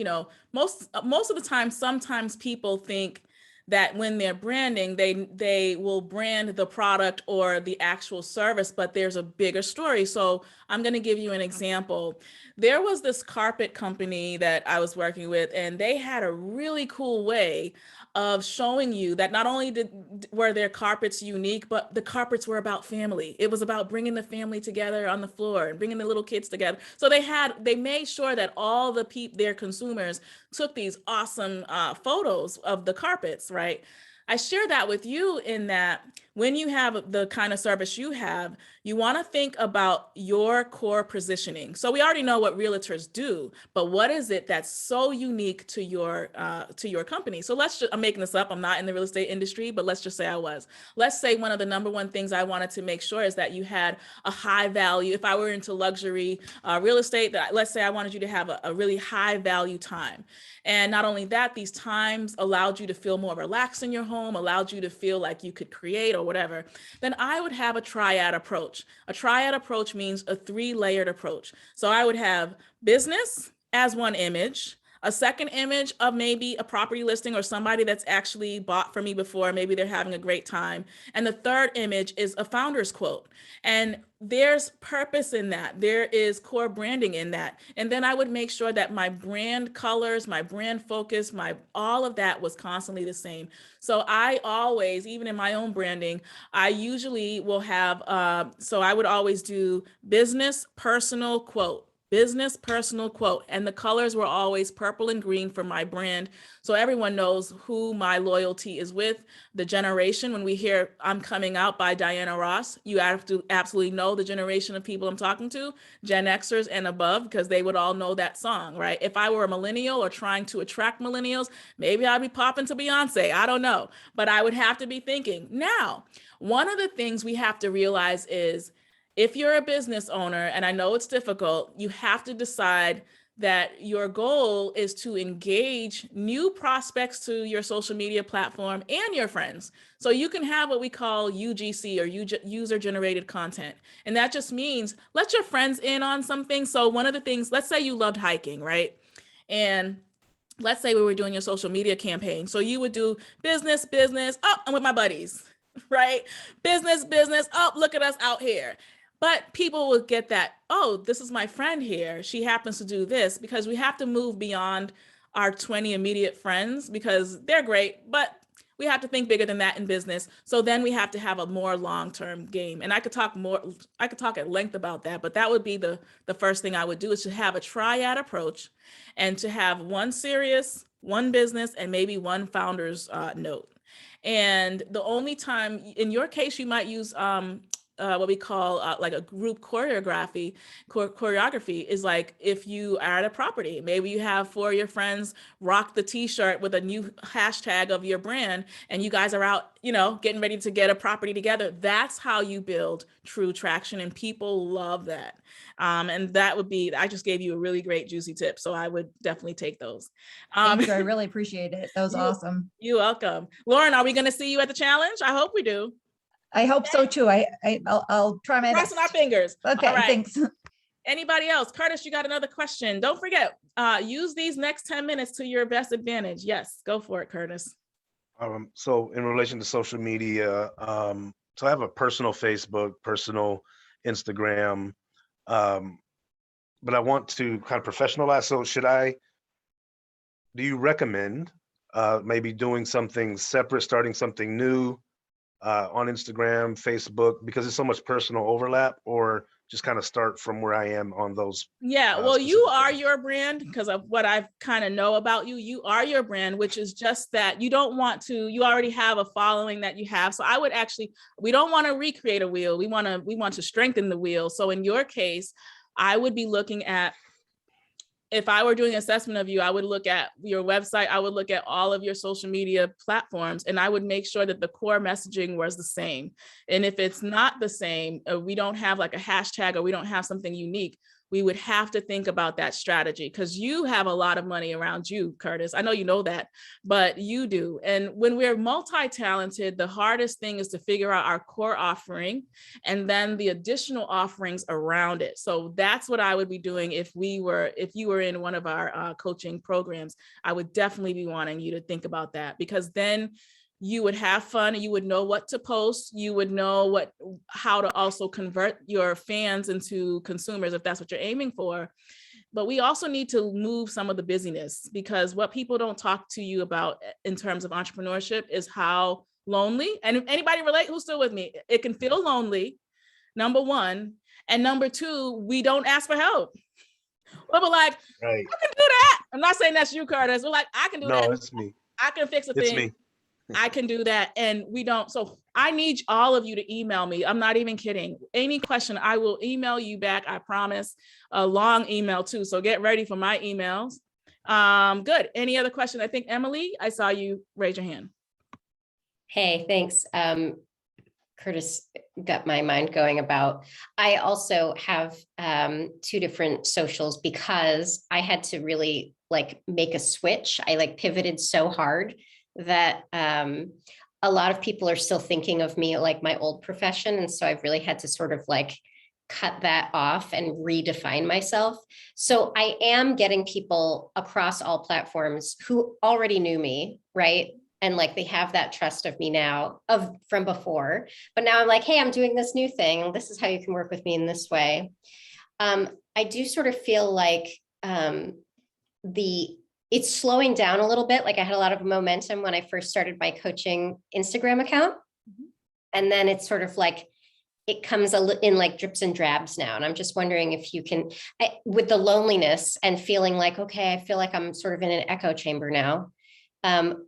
most of the time, sometimes people think that when they're branding, they will brand the product or the actual service, but there's a bigger story. So I'm going to give you an example. There was this carpet company that I was working with, and they had a really cool way of showing you that not only were their carpets unique, but the carpets were about family. It was about bringing the family together on the floor and bringing the little kids together. So they made sure that all their consumers took these awesome photos of the carpets, right? I share that with you in that when you have the kind of service you have, you want to think about your core positioning. So we already know what realtors do, but what is it that's so unique to your company? So I'm making this up. I'm not in the real estate industry, but let's just say I was. Let's say one of the number one things I wanted to make sure is that you had a high value. If I were into luxury real estate, let's say I wanted you to have a really high value time. And not only that, these times allowed you to feel more relaxed in your home. home, allowed you to feel like you could create or whatever, then I would have a triad approach. A triad approach means a 3-layered approach. So I would have business as one image, a second image of maybe a property listing or somebody that's actually bought from me before, maybe they're having a great time. And the third image is a founder's quote. And there's purpose in that. There is core branding in that. And then I would make sure that my brand colors, my brand focus, all of that was constantly the same. So I always, even in my own branding, I usually will have, so I would always do business, personal, quote. Business, personal, quote. And the colors were always purple and green for my brand. So everyone knows who my loyalty is with. The generation, when we hear I'm Coming Out by Diana Ross, you have to absolutely know the generation of people I'm talking to, Gen Xers and above, because they would all know that song, right? If I were a millennial or trying to attract millennials, maybe I'd be popping to Beyonce. I don't know. But I would have to be thinking. Now, one of the things we have to realize is, if you're a business owner, and I know it's difficult, you have to decide that your goal is to engage new prospects to your social media platform and your friends. So you can have what we call UGC, or user-generated content. And that just means let your friends in on something. So one of the things, let's say you loved hiking, right? And let's say we were doing your social media campaign. So you would do business, oh, I'm with my buddies, right? Business, oh, look at us out here. But people will get that, oh, this is my friend here. She happens to do this, because we have to move beyond our 20 immediate friends, because they're great, but we have to think bigger than that in business. So then we have to have a more long-term game. And I could talk at length about that, but that would be the first thing I would do, is to have a triad approach, and to have one serious, one business, and maybe one founder's note. And the only time, in your case, you might use what we call like a group choreography is like, if you are at a property, maybe you have 4 of your friends rock the t-shirt with a new hashtag of your brand, and you guys are out, getting ready to get a property together. That's how you build true traction, and people love that. And that would be, I just gave you a really great juicy tip, so I would definitely take those. Thank you. I really appreciate it. That was awesome. You're welcome. Lauren, are we going to see you at the challenge? I hope we do. I hope so too. I'll try my best. Crossing our fingers. Okay, all right. Thanks. Anybody else? Curtis, you got another question. Don't forget, use these next 10 minutes to your best advantage. Yes, go for it, Curtis. So in relation to social media, so I have a personal Facebook, personal Instagram, but I want to kind of professionalize. So do you recommend maybe doing something separate, starting something new on Instagram, Facebook, because there's so much personal overlap, or just kind of start from where I am on those? Yeah, well, you are your brand, because of what I kind of know about you. You are your brand, which is just that you don't want to, you already have a following that you have. So I would actually, we don't want to recreate a wheel. We want to strengthen the wheel. So in your case, I would be looking at, if I were doing an assessment of you, I would look at your website, I would look at all of your social media platforms, and I would make sure that the core messaging was the same. And if it's not the same, we don't have like a hashtag, or we don't have something unique, we would have to think about that strategy, because you have a lot of money around you, Curtis. I know you know that, but you do. And when we're multi-talented, the hardest thing is to figure out our core offering and then the additional offerings around it. So that's what I would be doing if you were in one of our coaching programs. I would definitely be wanting you to think about that, because then you would have fun, and you would know what to post. You would know how to also convert your fans into consumers, if that's what you're aiming for. But we also need to move some of the busyness, because what people don't talk to you about in terms of entrepreneurship is how lonely, and if anybody relate, who's still with me, it can feel lonely, number one. And number two, we don't ask for help. We're like, right. I can do that. I'm not saying that's you, Curtis. We're like, I can do that. No, it's me. I can fix a thing. It's me. I can do that. And we don't. So I need all of you to email me. I'm not even kidding. Any question, I will email you back. I promise. A long email too. So get ready for my emails. Good. Any other question? I think Emily, I saw you raise your hand. Hey, thanks. Curtis got my mind going about, I also have 2 different socials, because I had to really like make a switch. I like pivoted so hard that a lot of people are still thinking of me like my old profession. And so I've really had to sort of like cut that off and redefine myself. So I am getting people across all platforms who already knew me, right? And like they have that trust of me now from before. But now I'm like, hey, I'm doing this new thing. This is how you can work with me in this way. I do sort of feel like it's slowing down a little bit. Like I had a lot of momentum when I first started my coaching Instagram account. And then it's sort of like, it comes in like drips and drabs now. And I'm just wondering if you can, with the loneliness and feeling like, okay, I feel like I'm sort of in an echo chamber now.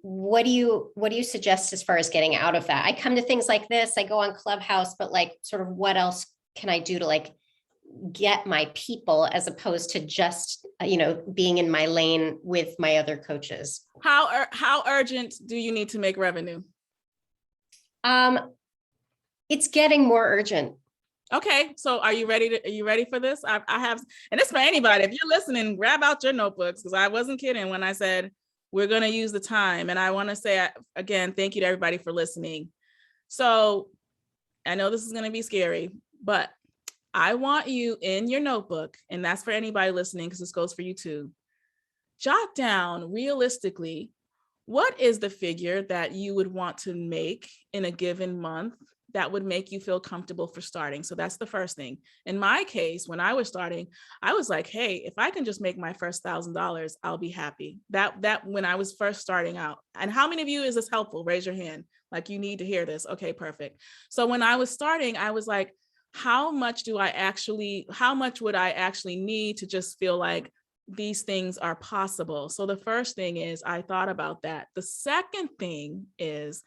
What do you suggest as far as getting out of that? I come to things like this, I go on Clubhouse, but like sort of what else can I do to like get my people as opposed to just, being in my lane with my other coaches? How urgent do you need to make revenue? It's getting more urgent. Okay, so are you ready for this? I have, and it's for anybody. If you're listening, grab out your notebooks, because I wasn't kidding when I said we're going to use the time. And I want to say again, thank you to everybody for listening. So I know this is going to be scary, but I want you in your notebook, and that's for anybody listening, because this goes for you too. Jot down realistically, what is the figure that you would want to make in a given month that would make you feel comfortable for starting? So that's the first thing. In my case, when I was starting, I was like, hey, if I can just make my first $1,000, I'll be happy. That when I was first starting out. And how many of you is this helpful? Raise your hand. Like, you need to hear this. Okay, perfect. So when I was starting, I was like, how much would I actually need to just feel like these things are possible? So the first thing is, I thought about that. The second thing is,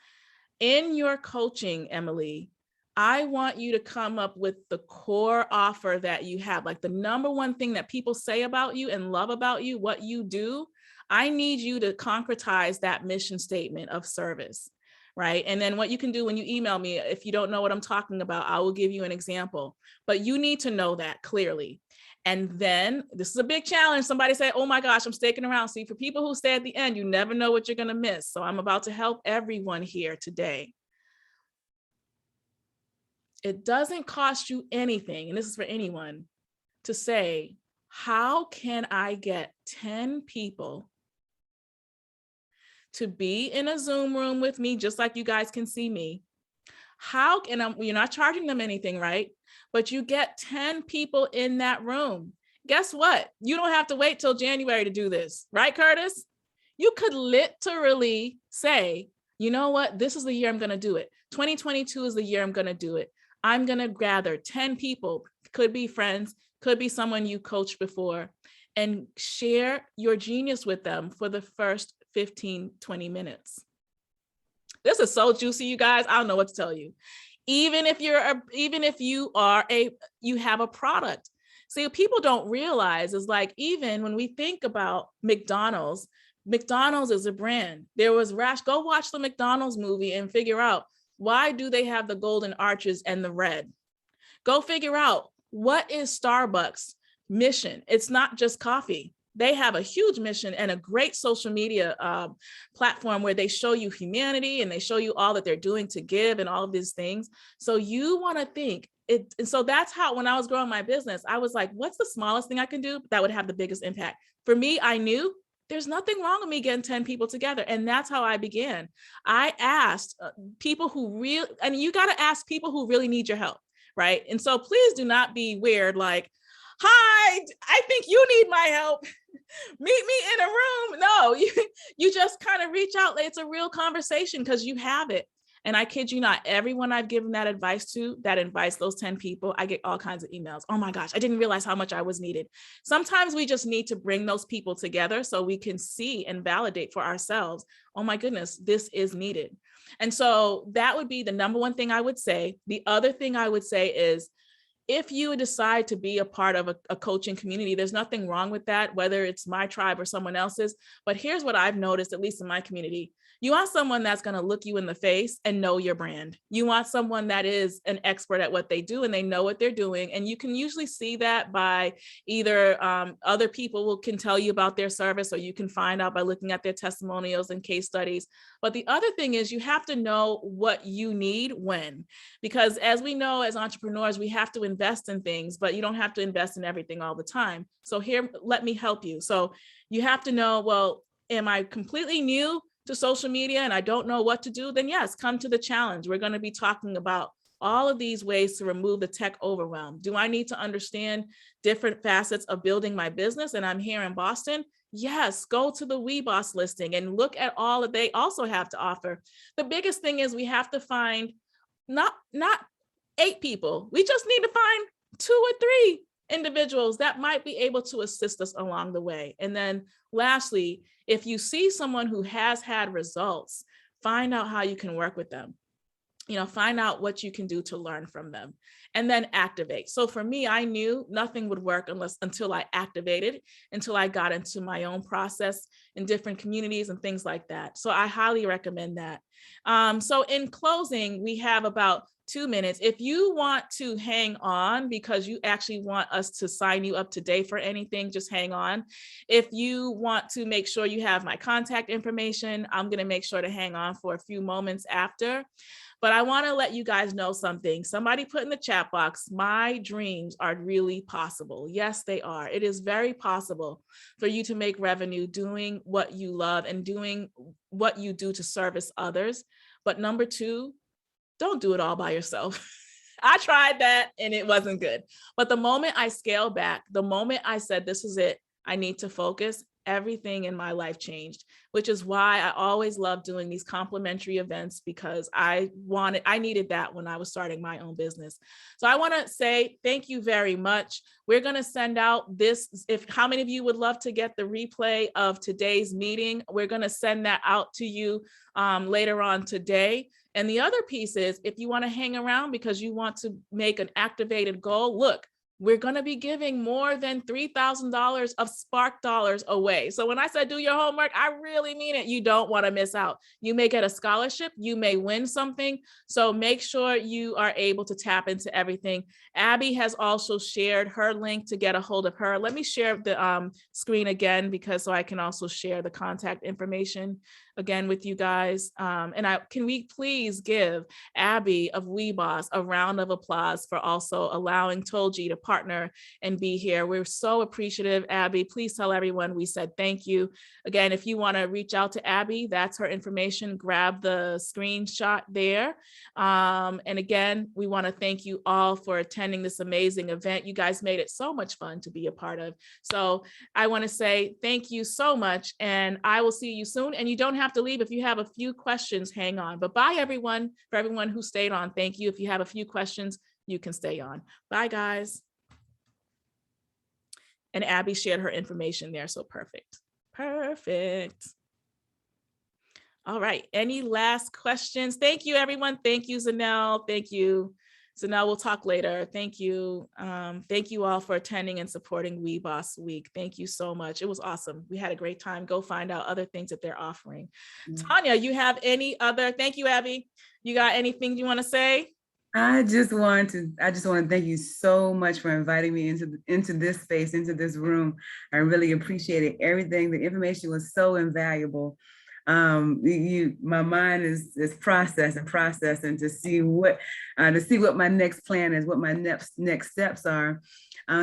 in your coaching, Emily, I want you to come up with the core offer that you have, like the number one thing that people say about you and love about you, what you do. I need you to concretize that mission statement of service, right? And then what you can do when you email me, if you don't know what I'm talking about, I will give you an example, but you need to know that clearly. And then this is a big challenge. Somebody say, oh my gosh, I'm sticking around. See, for people who stay at the end, you never know what you're going to miss. So I'm about to help everyone here today. It doesn't cost you anything, and this is for anyone, to say, how can I get 10 people to be in a Zoom room with me, just like you guys can see me? How can you're not charging them anything, right? But you get 10 people in that room. Guess what? You don't have to wait till January to do this, right, Curtis? You could literally say, you know what? This is the year I'm going to do it. 2022 is the year I'm going to do it. I'm going to gather 10 people, could be friends, could be someone you coached before, and share your genius with them for the first 15, 20 minutes. This is so juicy, you guys. I don't know what to tell you. Even if you have a product. See, what people don't realize is, like, even when we think about McDonald's is a brand. Go watch the McDonald's movie and figure out, why do they have the golden arches and the red? Go figure out, what is Starbucks' mission? It's not just coffee. They have a huge mission and a great social media platform where they show you humanity and they show you all that they're doing to give and all of these things. So you want to think it. And so that's how, when I was growing my business, I was like, what's the smallest thing I can do that would have the biggest impact? For me, I knew there's nothing wrong with me getting 10 people together. And that's how I began. I asked people and you got to ask people who really need your help, right? And so please do not be weird, like, hi, I think you need my help. Meet me in a room. No, you just kind of reach out. It's a real conversation because you have it. And I kid you not, everyone I've given that advice to, that invites those 10 people, I get all kinds of emails. Oh my gosh, I didn't realize how much I was needed. Sometimes we just need to bring those people together so we can see and validate for ourselves, oh my goodness, this is needed. And so that would be the number one thing I would say. The other thing I would say is, if you decide to be a part of a coaching community, there's nothing wrong with that, whether it's my tribe or someone else's. But here's what I've noticed, at least in my community, You want someone that's going to look you in the face and know your brand. You want someone that is an expert at what they do and they know what they're doing. And you can usually see that by either other people can tell you about their service, or you can find out by looking at their testimonials and case studies. But the other thing is you have to know what you need when, because as we know, as entrepreneurs, we have to invest in things, but you don't have to invest in everything all the time. So here, let me help you. So you have to know, well, am I completely new to social media and I don't know what to do? Then yes, come to the challenge. We're going to be talking about all of these ways to remove the tech overwhelm. Do I need to understand different facets of building my business? And I'm here in Boston. Yes, go to the WeBoss listing and look at all that they also have to offer. The biggest thing is we have to find not 8 people. We just need to find 2 or 3 individuals that might be able to assist us along the way. And then lastly, if you see someone who has had results, find out how you can work with them. Find out what you can do to learn from them, and then activate. So for me, I knew nothing would work until I activated, until I got into my own process in different communities and things like that. So I highly recommend that. So in closing, we have about 2 minutes. If you want to hang on because you actually want us to sign you up today for anything, just hang on. If you want to make sure you have my contact information, I'm going to make sure to hang on for a few moments after. But I want to let you guys know something. Somebody put in the chat box, my dreams are really possible. Yes, they are. It is very possible for you to make revenue doing what you love and doing what you do to service others. But number 2, don't do it all by yourself. I tried that and it wasn't good. But the moment I scaled back, the moment I said, this is it, I need to focus, everything in my life changed, which is why I always love doing these complimentary events, because I needed that when I was starting my own business. So I want to say thank you very much. We're going to send out this. How many of you would love to get the replay of today's meeting? We're going to send that out to you later on today. And the other piece is, if you want to hang around because you want to make an activated goal, look, we're going to be giving more than $3,000 of Spark dollars away. So when I said do your homework, I really mean it. You don't want to miss out. You may get a scholarship, you may win something. So make sure you are able to tap into everything. Abby has also shared her link to get a hold of her. Let me share the screen again, so I can also share the contact information again with you guys. Can we please give Abby of WeBoss a round of applause for also allowing Tolji to partner and be here. We're so appreciative, Abby. Please tell everyone we said thank you. Again, if you want to reach out to Abby, that's her information. Grab the screenshot there. And again, we want to thank you all for attending this amazing event. You guys made it so much fun to be a part of. So I want to say thank you so much, and I will see you soon. And you don't have to leave. If you have a few questions, hang on. But bye everyone. For everyone who stayed on, thank you. If you have a few questions, you can stay on. Bye guys. And Abby shared her information there, so perfect. Perfect. All right, any last questions? Thank you everyone. Thank you, Zanelle. Thank you. Zanelle, we'll talk later. Thank you. Thank you all for attending and supporting WeBoss Week. Thank you so much. It was awesome. We had a great time. Go find out other things that they're offering. Tanya, you have any other, thank you, Abby. You got anything you want to say? I just want to thank you so much for inviting me into this space, into this room. I really appreciate it. Everything, the information was so invaluable. My mind is processing to see what my next plan is, what my next steps are.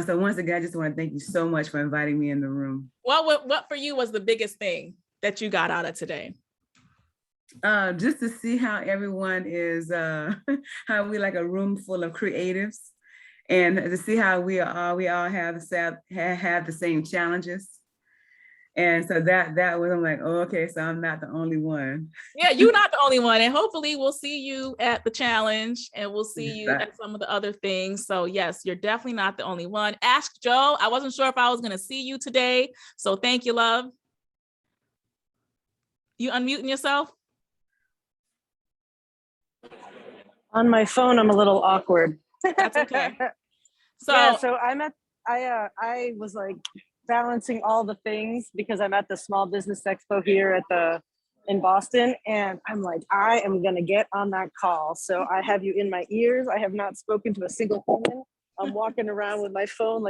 So once again, I just want to thank you so much for inviting me in the room. What for you was the biggest thing that you got out of today? Just to see how everyone is, how we like a room full of creatives, and to see how we all have the same challenges. And so that was, I'm like, oh, okay, so I'm not the only one. Yeah, you're not the only one. And hopefully we'll see you at the challenge, and we'll see you at some of the other things. So yes, you're definitely not the only one. Ask Joe. I wasn't sure if I was going to see you today. So thank you, love. You unmuting yourself? On my phone, I'm a little awkward. That's okay. So yeah, so I was like balancing all the things because I'm at the Small Business Expo here at the in Boston. And I'm like, I am going to get on that call. So I have you in my ears. I have not spoken to a single human. I'm walking around with my phone like